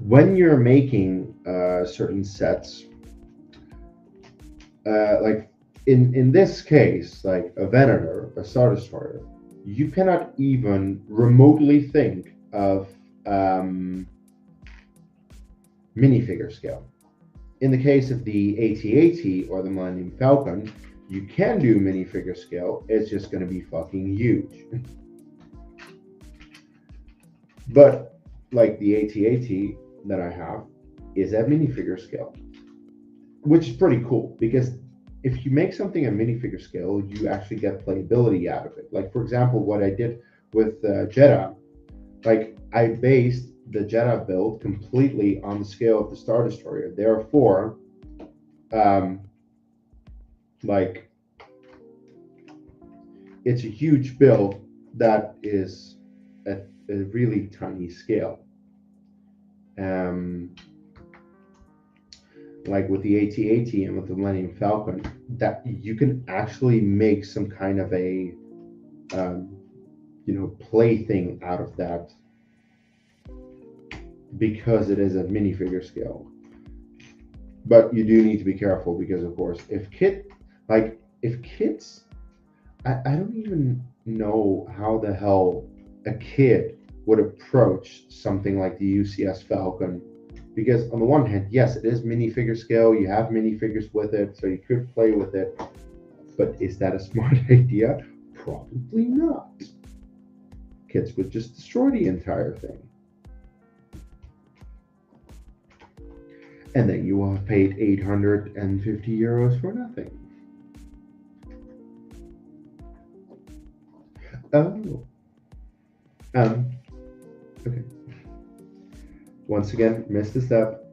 when you're making certain sets, like in this case, like a Venator, a Star Destroyer, you cannot even remotely think of minifigure scale. In the case of the AT-AT or the Millennium Falcon, you can do minifigure scale. It's just going to be fucking huge. But like the AT-AT that I have is at minifigure scale, which is pretty cool because if you make something a minifigure scale, you actually get playability out of it. Like for example, what I did with Jeddah, like I based the Jeddah build completely on the scale of the Star Destroyer. Therefore, um, like it's a huge build that is at a really tiny scale. Um, like with the AT-AT and with the Millennium Falcon, that you can actually make some kind of a um, plaything out of that because it is a minifigure scale. But you do need to be careful because, of course, if kids, I don't even know how the hell a kid would approach something like the UCS Falcon. Because on the one hand, yes, it is minifigure scale. You have minifigures with it, so you could play with it. But is that a smart idea? Probably not. Kids would just destroy the entire thing. And then you will have paid 850 euros for nothing. Oh. Um, okay. Once again, missed a step.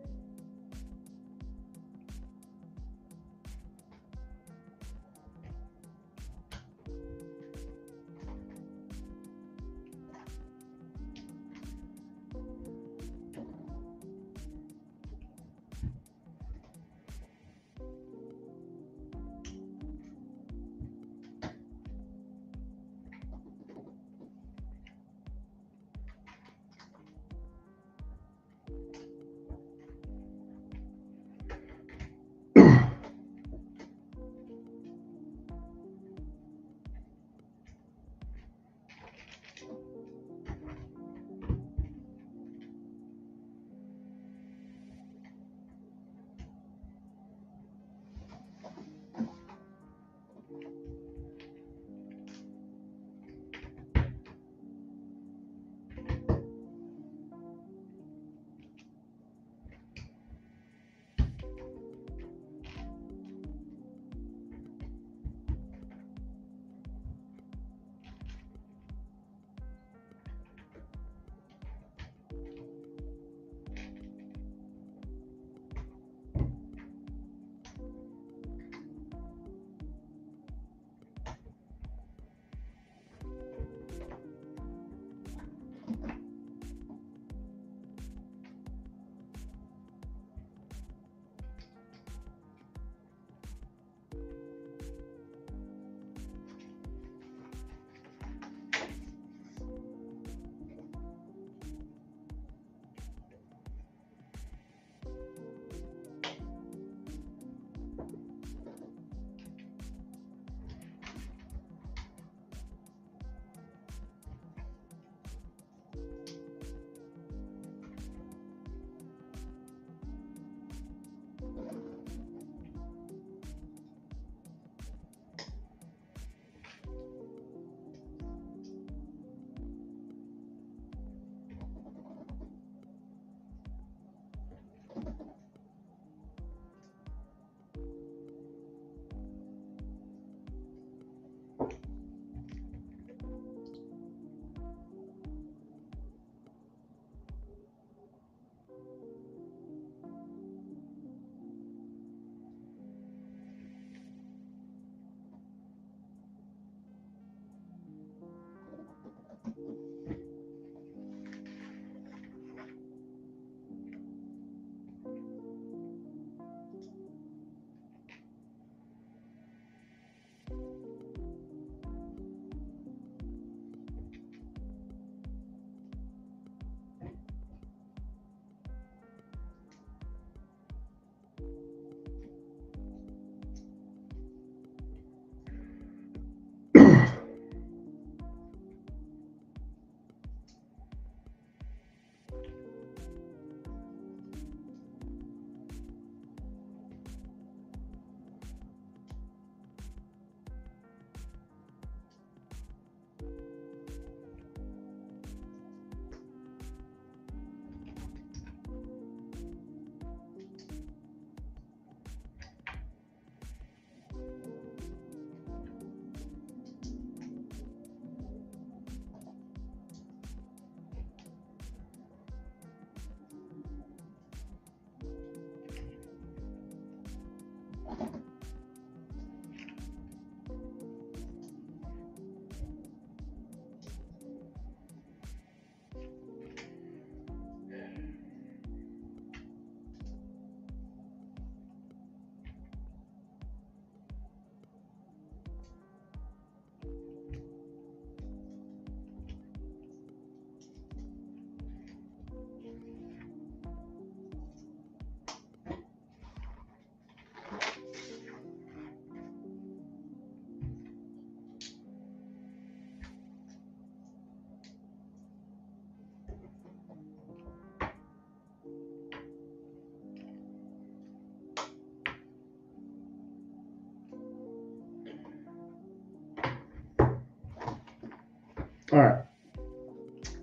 All right.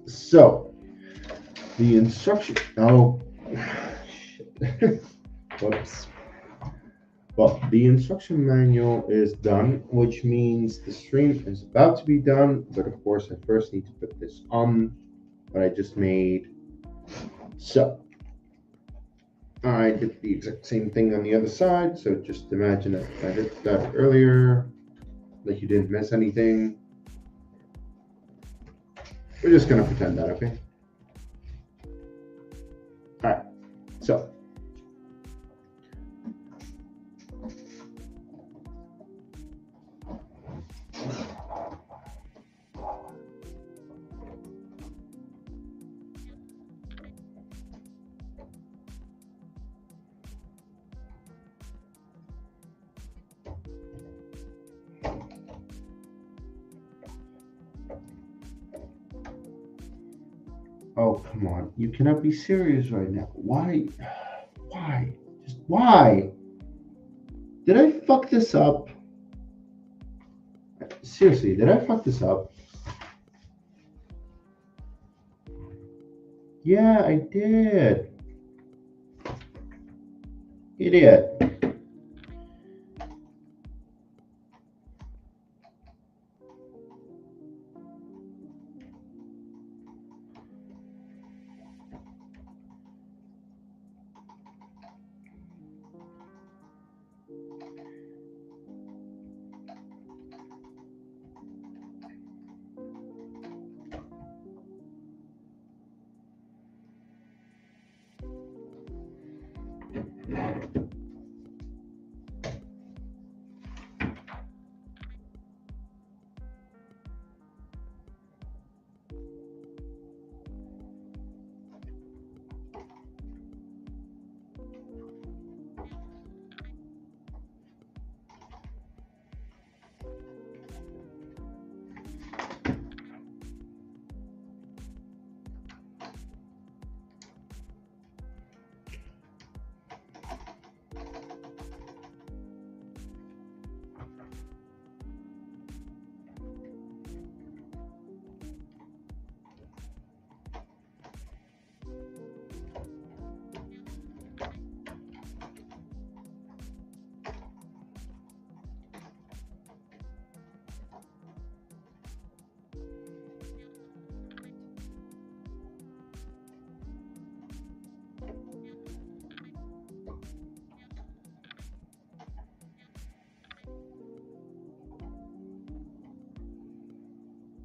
So the instruction. Oh, shit. Whoops. Well, the instruction manual is done, which means the stream is about to be done. But of course, I first need to put this on what I just made. So I did the exact same thing on the other side. So just imagine that I did that earlier, like you didn't miss anything. We're just gonna pretend that, okay? All right. So oh, come on. You cannot be serious right now. Why? Why? Just why? Did I fuck this up? Seriously, did I fuck this up? Yeah, I did. Idiot.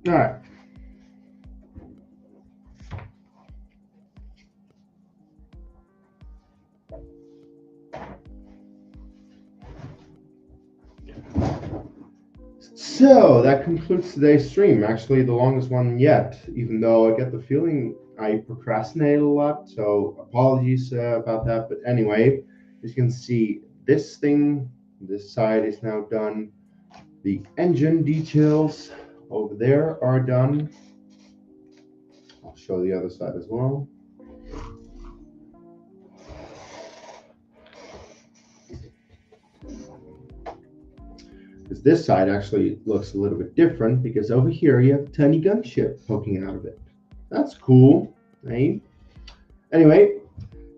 All right. So that concludes today's stream. Actually, the longest one yet, even though I get the feeling I procrastinated a lot. So apologies about that. But anyway, as you can see, this thing, this side is now done. The engine details over there are done. I'll show the other side as well. Because this side actually looks a little bit different because over here you have a tiny gunship poking out of it. That's cool, right? Anyway,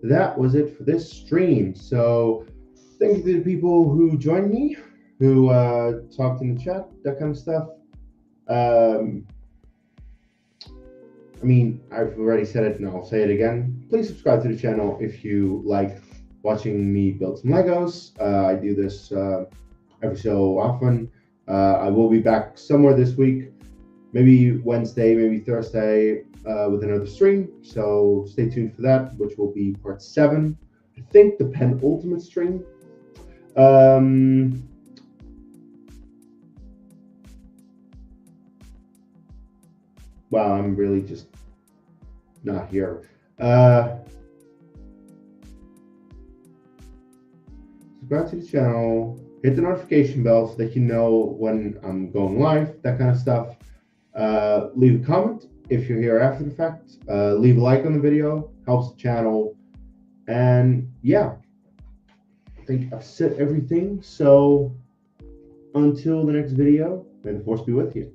that was it for this stream. So thank you to the people who joined me, who talked in the chat, that kind of stuff. I mean, I've already said it and I'll say it again. Please subscribe to the channel if you like watching me build some Legos. I do this every so often. I will be back somewhere this week, maybe Wednesday, maybe Thursday, with another stream. So stay tuned for that, which will be part 7. I think the penultimate stream. Wow, I'm really just not here. Subscribe to the channel, hit the notification bell so that you know when I'm going live, that kind of stuff. Leave a comment if you're here after the fact. Leave a like on the video, helps the channel. And yeah, I think I've said everything. So until the next video, may the force be with you.